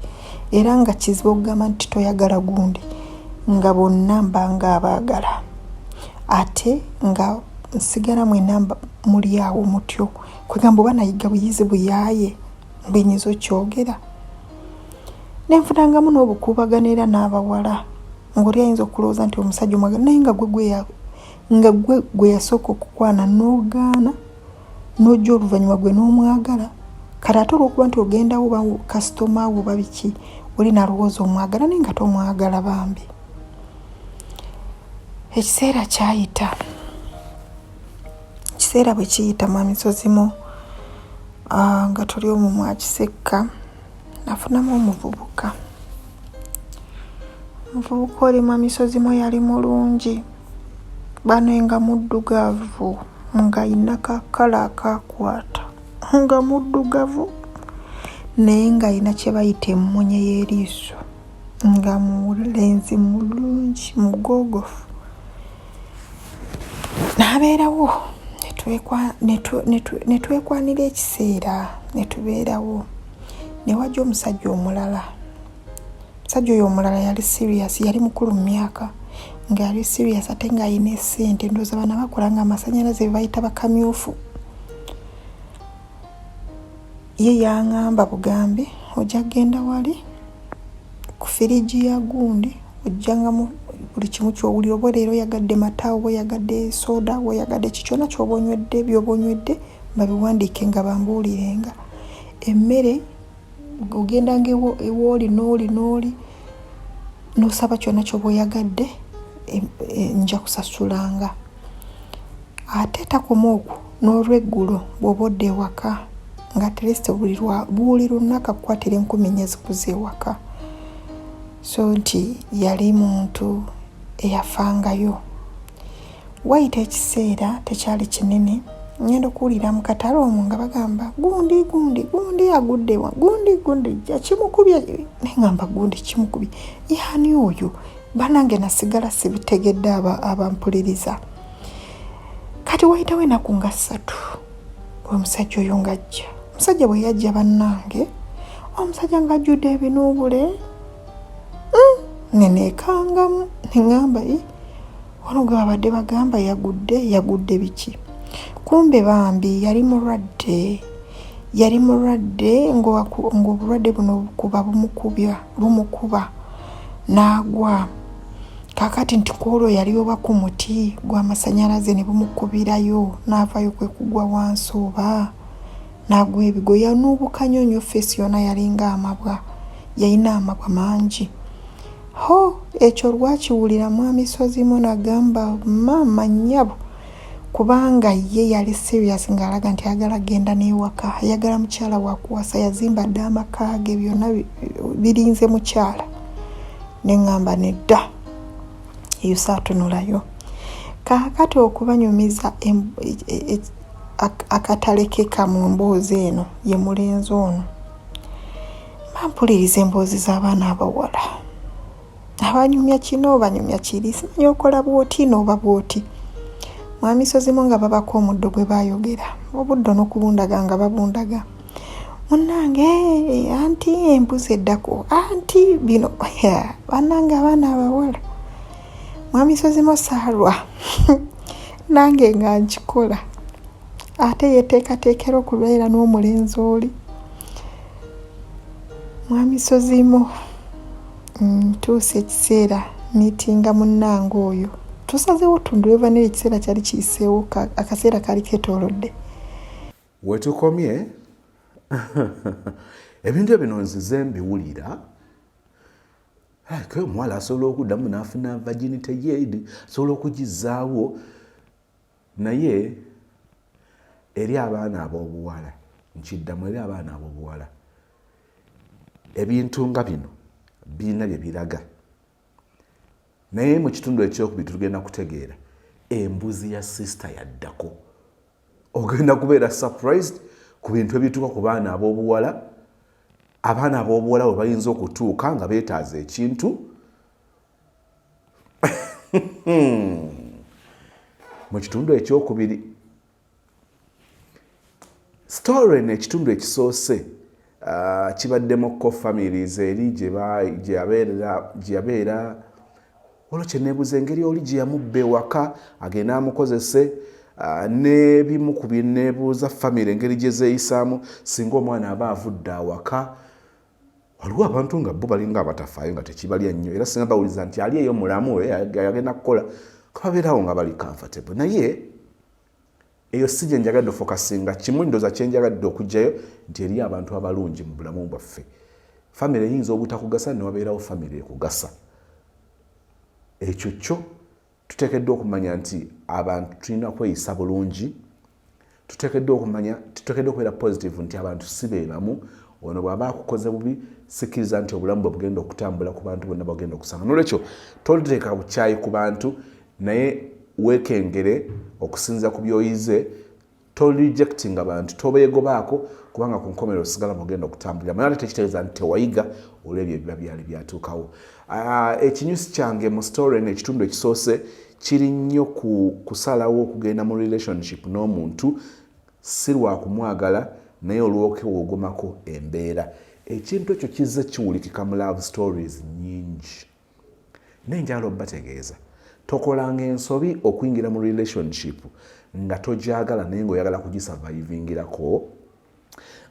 era nga kizibu okugamba nti toyagala gundi nga bonna mbanga abaagala ate nga nsigala mwena muli awo mutyo kwegamba oba nayiga buyizi buyaaye mbenyizo kyogera nenfunangamu n'obukuubagano era n'abawala ng'oli ayinza okulowooza nti omusajja omwagala naye nga gwe yasooka okukwana n'ogaana n'ojja oluvannyuma gwe n'omwagala kati ate olw'okuba nti ogendawo oba kasitoma wo oba biki oli nalowooza omwagala naye nga tomwagala bambi. Ekiseera kyayita kiseera bwe kiyita mwamisozimu nga tuli omwo mwa Kisekka nafunamu omuvubuka oli mwamisozimu yali mulungi bano nga muddugavu nga ayina kakala akakwata nga muddugavu naye nga ayina kye bayita emmunye y'eriiso nga mulenzi mulungi mugogofu n'abeerawo ne twekwanira ekiseera ne tubeerawo ne wajja omusajja omulala. Omusajja oyo omulala yali serious yali mukulu mu myaka nga yali serious ate nga ayina essente ndowooza bana bakola nga amasannyalaze bayita bakamyufu. Ye yaŋŋamba bugambe ojja genda wali ku firiji ya gundi ojjangamu buli kimu ky'owulira oba leero oyagadde mata oba oyagadde soda oba oyagadde kikyona ky'oba onywedde by'oba onywedde babiwandiike nga bambuulirenga. Emmere ogendanga ewooli n'oli n'osaba kyonna ky'oba oyagadde nja kusasulanga. Ate takoma okwo n'olweggulo bw'oba odda ewaka nga teresite buli lunaku akukwatira 10 ezikuza ewaka. So nti yali muntu eyafangayo. Wayita ekiseera tekyali kinene ngenda okuwulira mu katale omwo nga bagamba gundi aguddewa gundi kimukubye neŋŋamba gundi kimukubye yaani oyo banange nasigala sibitegedde abampuliriza. Kati wayitawo ennaku nga 3 omusajja oyo ng'ajja. Omusajja bwe yajja bannange omusajja ng'ajjudde ebinuubule neneekangamu neŋŋamba wano gwe babadde bagamba yagudde biki. Kumbe bambi yali mulwadde ng'obulwadde buno bukuba bumukuba n'agwa kakati nti kuolwo yali oba ku muti gw'amasanyalaze ne bumukubirayo n'avaayo kwe kugwa wansi oba n'agwa ebigo. Yanuubukanya nnyo feesi yonna yalinga amabwa, yalina amabwa mangi. Ekyo lwakiwulira mwami Sozimo n'agamba maama nnyabo, kubanga ye yali serious ng'alaga nti ayagala genda n'ewaka, ayagala mukyala wa kuwasa, yazimba dda amaka ge byonna birinze mukyala. Ne ŋŋamba nedda eyo saatunulayo. Kaakati okubanyumiza akatale ke kamu emboozi eno ye mulenzi ono. Bampuliriza emboozi z'abaana abawala. Abanyumya kino banyumya kiri, simanyi okola bwoti n'oba bwoti. Mwami Sozimo nga babako omuddo gwe baayogera, obuddo n'okubundaga nga babundaga. Munnange anti embuzi eddako, anti bino bannange abaana abawala. Mwami Sozimo saalwa nange nga nkikola, ate yeteekateekera okubeera n'omulenzi oli. Mwami Sozimo tuuse ekiseera miitinga munnange oyo, tusazeewo tunduleva n'ekiseera kyali kiyiseewo, akaseera kaali keetoolodde.
Wetukomye ebintu ebino nzize mbiwulira. Omuwala asobola okuddamu n'afuna virginity ye, asobola okugizaawo, naye eri abaana ab'obuwala, nkiddamu eri abaana ab'obuwala, ebintu nga bino birina bye biraga. Naye mu kitundu ekyokubiri tugenda kutegeera embuzi ya sisita yaddako. Ogenda kubeera surprised ku bintu ebituuka ku baana ab'obuwala. Abaana ab'obuwala bwe bayinza okutuuka nga beetaaza ekintu. Mu kitundu ekyokubiri, story n'ekitundu ekisoose kibaddemu ko families eri gye yabeera olwo kye neebuuza engeri oli gye yamubba ewaka agenda amukozese, n'ebimu ku bye neebuuza family engeri gye zeeyisaamu singa omwana aba avudde awaka. Waliwo abantu nga bo balinga abatafaayo nga tekibalya nnyo, era singa bawuliza nti ali eyo mulamu yagenda kukola kababeerawo nga bali comfortable. Naye eyo si gye njagadde ofokasinga. Kimu ndowooza kye njagadde okugyayo nti eri abantu abalungi mu bulamu bwaffe. Family eyinza obutakugasa ne wabeerawo family ekugasa. Ekyo kyo tuteekeddwa okumanya nti abantu tulina kweyisa bulungi. Tuteekeddwa okubeera positive nti abantu si be bamu. Ono bw'aba akukoze bubi sikkiriza nti obulamu bwe bugenda okutambula ku bantu bonna bagenda okusanga. N'olwekyo toteeka bukyayi ku bantu, naye weekengere okusinza ku by'oyize. Torejectinga abantu, tobeegobaako, kubanga ku nkomerero osigala mugenda okutambulira. Naye ate tekitegeeza nti tewayiga olw'ebyo ebiba byali byatuukawo. Ekinyusi kyange mu story n'ekitundu ekisoose kiri nnyo kusalawo okugenda mu relationship n'omuntu si lwa kumwagala, naye olw'okwewogomako embeera. Ekintu ekyo kizze kiwulikika mu love stories nnyingi. Naye njagala obbategeeza, tokolanga ensobi okuyingira mu relationship nga togyagala naye ng'oyagala kugisurvivingirako.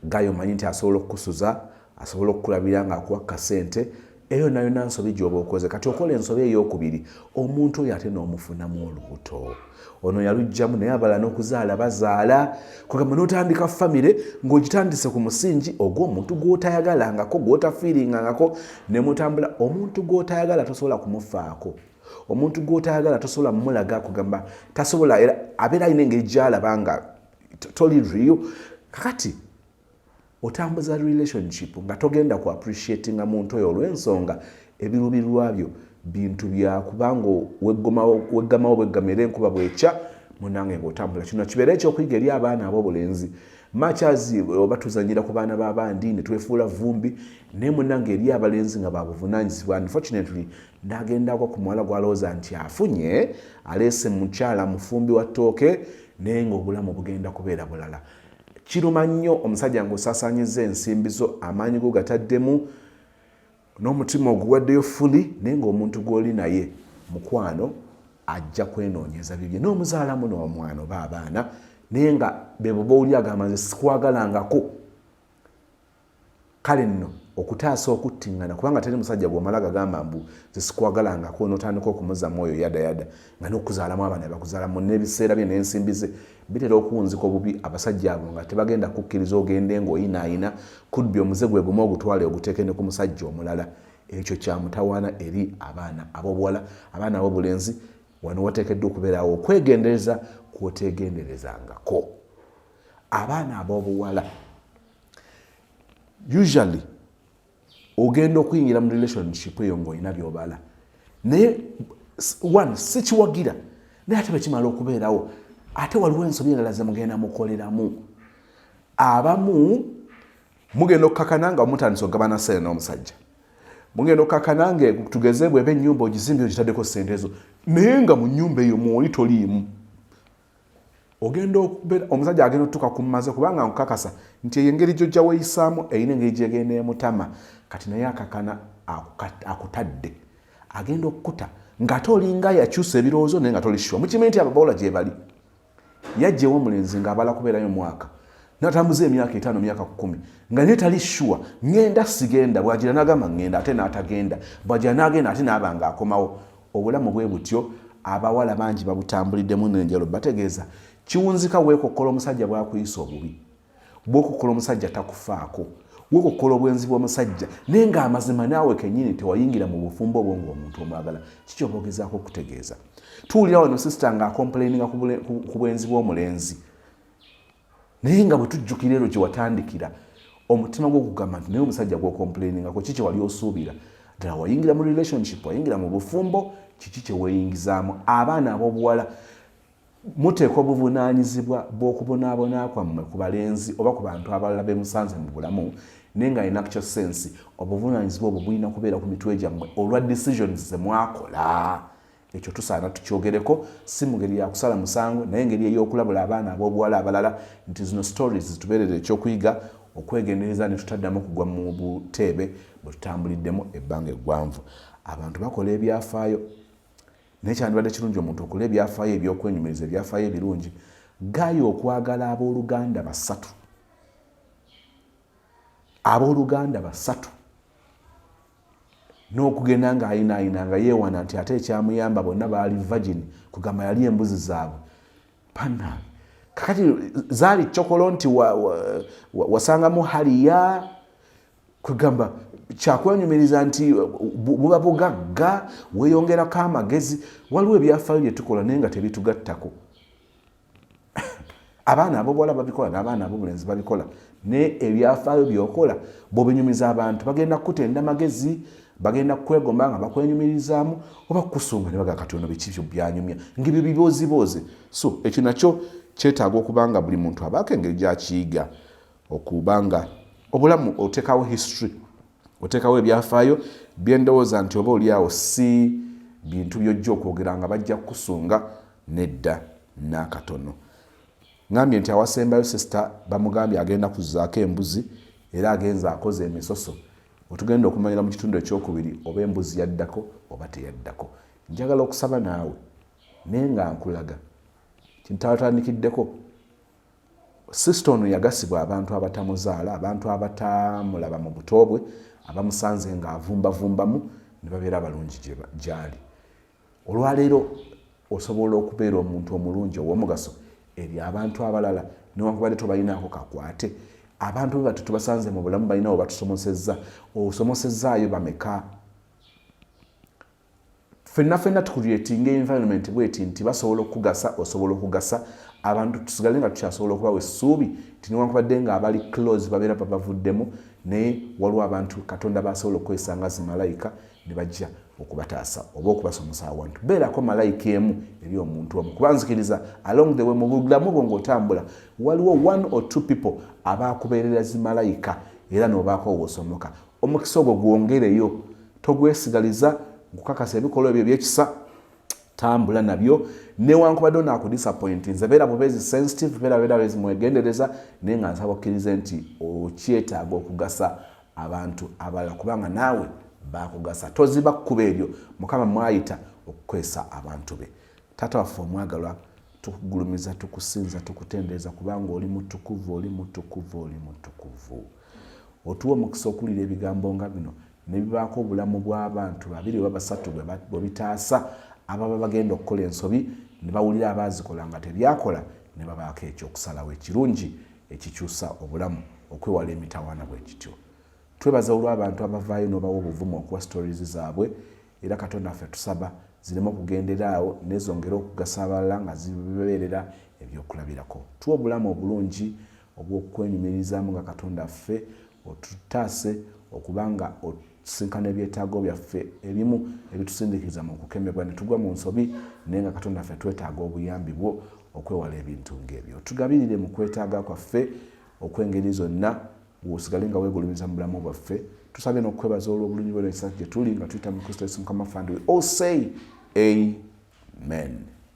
Gayo omanyi nti asobola okukusuza, asobola okukulabira ng'akuwa kasente. Eyo nayo nsobi gy'oba okoze. Kati okola ensobi ey'okubiri, omuntu oyo ate n'omufunamu olubuto. Ono yalugjamu naye abalala n'okuzaala bazaala. Kugamba n'otandika famire ng'ogitandise ku musingi ogw'omuntu gw'otayagalangako, gw'otafiiringangako, ne mutambula. Omuntu gw'otayagala tosobola kumufaako. Omuntu gw'otayagala tosobola mulaga kugamba tasobola, era abeera alina engeri gy'alaba nga toli real. Kakati otambuza relationship nga togenda ku appreciatinga muntu oyo olw'ensonga ebirubirwa byo bintu bya kubanga weggamawo bweggamira enkuba bwekya munange ng'otambula. Kino kibeera ekyokuyiga eri abaana ab'obulenzi. Machazi oba tuzanyira ku baana b'abandi ne twefuula vumbi, naye munange eri abalenzi nga babuvunaanyizibwa. Unfortunately ndagendako ku muwala gw'alowooza nti afunye, aleese mukyala mufumbi wa ttooke, naye ng'obulamu bugenda kubeera bulala. Kiruma nnyo omusajja ng'osaasaanyizza ensimbi zo, amaanyi go gataddemu, n'omutima oguwaddeyo fuli, naye ng'omuntu gw'oli naye mukwano ajja kwenoonyeza bibye. N'omuzaalamu n'omwana oba abaana, naye nga be bwe b'oli agamba nze sikwagalangako. Kale nno okutaasa okuttingana kubanga teri musajja gw'omala gagamba mbu zisikwagalangako n'otandika okumuza mwoyo yada nga n'okuzaalamu abaana bakuzaalamu n'ebiseera bye n'ensimbi ze bitera okuwunzika obubi abasajja abo nga tebagenda kukkiriza ogende ng'oyinaayina kudbi omuze gwe gumu ogutwale oguteeke ne ku musajja omulala. Ekyo kya mutawaana eri abaana ab'obuwala, abaana ab'obulenzi. Wano wateekeddwa okubeerawo okwegendereza kw'oteegenderezangako. Abaana ab'obuwala usually ogenda okuyingira mu relationship eyo ng'olina by'obala naye one si kiwagira naye ate bwe kimala okubeerawo ate waliwo ensobi endala ze mugenda mukoleramu. Abamu mugenda okukakana nga mutandise okugabana ssente n'omusajja, mugenda okukakana nga tugeze bw'eba ennyumba ogizimbye ogitaddeko ssente ezo naye nga mu nnyumba eyo mwoli toliimu. Ogenda okubeera omusajja agenda otuuka kummaze kubanga nkukakasa nti eyo engeri gy'ojja weeyisaamu eyina engeri gy'egenda emutama kati naye akakana akutadde agenda okukuta ng'ate olinga yakyusa ebirowoozo naye nga tolishuwa. Mukimanyi nti ababawala gye bali yajjewo omulenzi ng'abala kubeerayo mwaka n'atambuza emyaka 5 myaka 10 nga naye talishuwa ngenda sigenda bw'agira n'agamba ngenda ate n'atagenda bw'agira n'agenda ate n'aba ng'akomawo. Obulamu bwe butyo abawala bangi babutambuliddemu n'enjalo bategeeza kiwunzika weekokkola omusajja bw'akuyisa obubi, bw'okokkola omusajja takufaako, weekokkola obwenzi bw'omusajja naye ng'amazima naawe kennyini tewayingira mu bufumbo obwo ng'omuntu omwagala. Kiki oba ogezaako okutegeeza? Tuwulira wano sisita ng'akomplaininga ku bwenzi bw'omulenzi naye nga bwe tujjukira ero gye watandikira omutima gw'okugamba nti naye omusajja gw'okomplainingako kiki wali osuubira? Ddala wayingira mu relationship, wayingira mu bufumbo, kiki kye weeyingizaamu? Abaana ab'obuwala muteekwa obuvunaanyizibwa bw'okubonaabona kwammwe ku balenzi oba ku bantu abalala bemusanze mu bulamu naye nga alina kyo sensi obuvunaanyizibwa obwo bulina kubeera ku mitwe gyammwe olwa decisions ze mwakola. Ekyo tusaana tukyogereko, si mu ngeri ya kusala musango naye engeri ey'okulabula abaana ab'obuwala abalala nti zino stories zitubeerera ekyokuyiga okwegendereza ne tutaddamu okugwa mu buteebe bwe tutambuliddemu ebbanga eggwanvu. Abantu bakola ebyafaayo naye kyandibadde kirungi omuntu okola ebyafaayo eby'okwenyumiriza, ebyafaayo ebirungi. Gaaya okwagala abooluganda basatu, abooluganda basatu n'okugenda ng'ayinaayina nga yeewana nti ate ekyamuyamba bonna baali virgin kugamba yali embuzi zaabwe. Pana kakati zaali chokolo nti wasangamu haliya kugamba kyakwenyumiriza nti buba bugagga weeyongerako amagezi. Waliwo ebyafaayo bye tukola naye nga tebitugattako. Abaana ab'obuwala babikola n'abaana ab'obulenzi babikola naye ebyafaayo by'okola bw'obinyumiza abantu bagenda kukutenda magezi, bagenda kwegomba nga bakwenyumirizaamu oba kukusunga ne baga Katonda biki byo byanyumya ng'ebyo bibooziboze. So ekyo nakyo kyetaaga okubanga buli muntu abaako engeri gy'akiyiga okubanga obulamu oteekawo history, oteekawo ebyafaayo byendowooza nti oba oliawo si bintu by'ojja okwogera nga bajja kukusunga nedda n'akatono. Ngambye nti awasembayo sisita bamugambye agenda kuzzaako embuzi era agenza akoze emisoso. Otugenda okumanyira mu kitundu ekyokubiri oba embuzi yaddako oba teyaddako. Njagala okusaba naawe naye nga nkulaga kintawatandikiddeko. Sisita ono yagasibwa abantu abatamuzaala, abantu abatamulaba mu buto bwe, abamusanze ng'avumbavumbamu ne babeera abalungi gy'ali. Olwaleero osobola okubeera omuntu omulungi ow'omugaso eri abantu abalala newankubadde tobalinaako kakwate. Abantu be batu tubasanze mu bulamu balinawo batusomosezza. Osomosezzaayo bameka? Ffenna tukureetinga environment bweti nti basobola okugasa, osobola okugasa abantu tusigale nga tukyasobola okubawa essuubi nti newankubadde nga abali close babeera babavuddemu naye waliwo abantu Katonda basobola okukozesa nga zimalayika ne bajja okubataasa oba okubasomosa awantu. Beerako malayika emu eri omuntu omu. Kubanzikiriza along the way mu bulamu bwo ng'otambula waliwo 1 or 2 people abaakubeerera zimalayika era n'obaako owosomoka. Omukisa ogwo gwongereyo, togwesigaliza nkukakasa ebikolwa ebyo ebyekisa, tambula nabyo newankubadde onaakudisappointi. Nze beera bubeezi sensitive, beera bezi mwegendereza naye nga nsaba okkirize nti okyetaaga okugasa abantu abalala kubanga naawe baakugasa. Toziba kkuba eryo Mukama mwayita okukwesa abantu be. Taata waffe omwagalwa, tukugulumiza, tukusinza, tukutendereza kubanga oli mutukuvu, oli mutukuvu, oli mutukuvu. otuwa omukisa okulira ebigambo nga bino ne bibaako obulamu bw'abantu 2 oba 3 bwe bitaasa ababa bagenda okukola ensobi ne bawulira abaazikola nga tebyakola ne babaako ekyokusalawo ekirungi ekikyusa obulamu okwewala emitawaana bwe kityo. Twebaza olw'abantu abavaayo n'obawa obuvumu okuwa stories zaabwe era Katonda ffe tusaba zireme okugendera awo nezongera okugasa abalala nga zibeerera ebyokulabirako. Tuwa obulamu obulungi obw'okwenyumirizaamu nga Katonda ffe otutaase okubanga osinkana ebyetaago byaffe ebimu ebitusindikiza mu kukemebwa ne tugwa mu nsobi naye nga Katonda ffe twetaaga obuyambi bwo okwewala ebintu ng'ebyo. Tugabirire mu kwetaaga kwaffe okw'engeri zonna osigale nga weegulumiza mu bulamu bwaffe. Tusabye n'okwebaza olw'obulungi bwo n'ekisa gye tuli nga tuyita mu Kristo Yesu Mukama waffe, and we all say amen.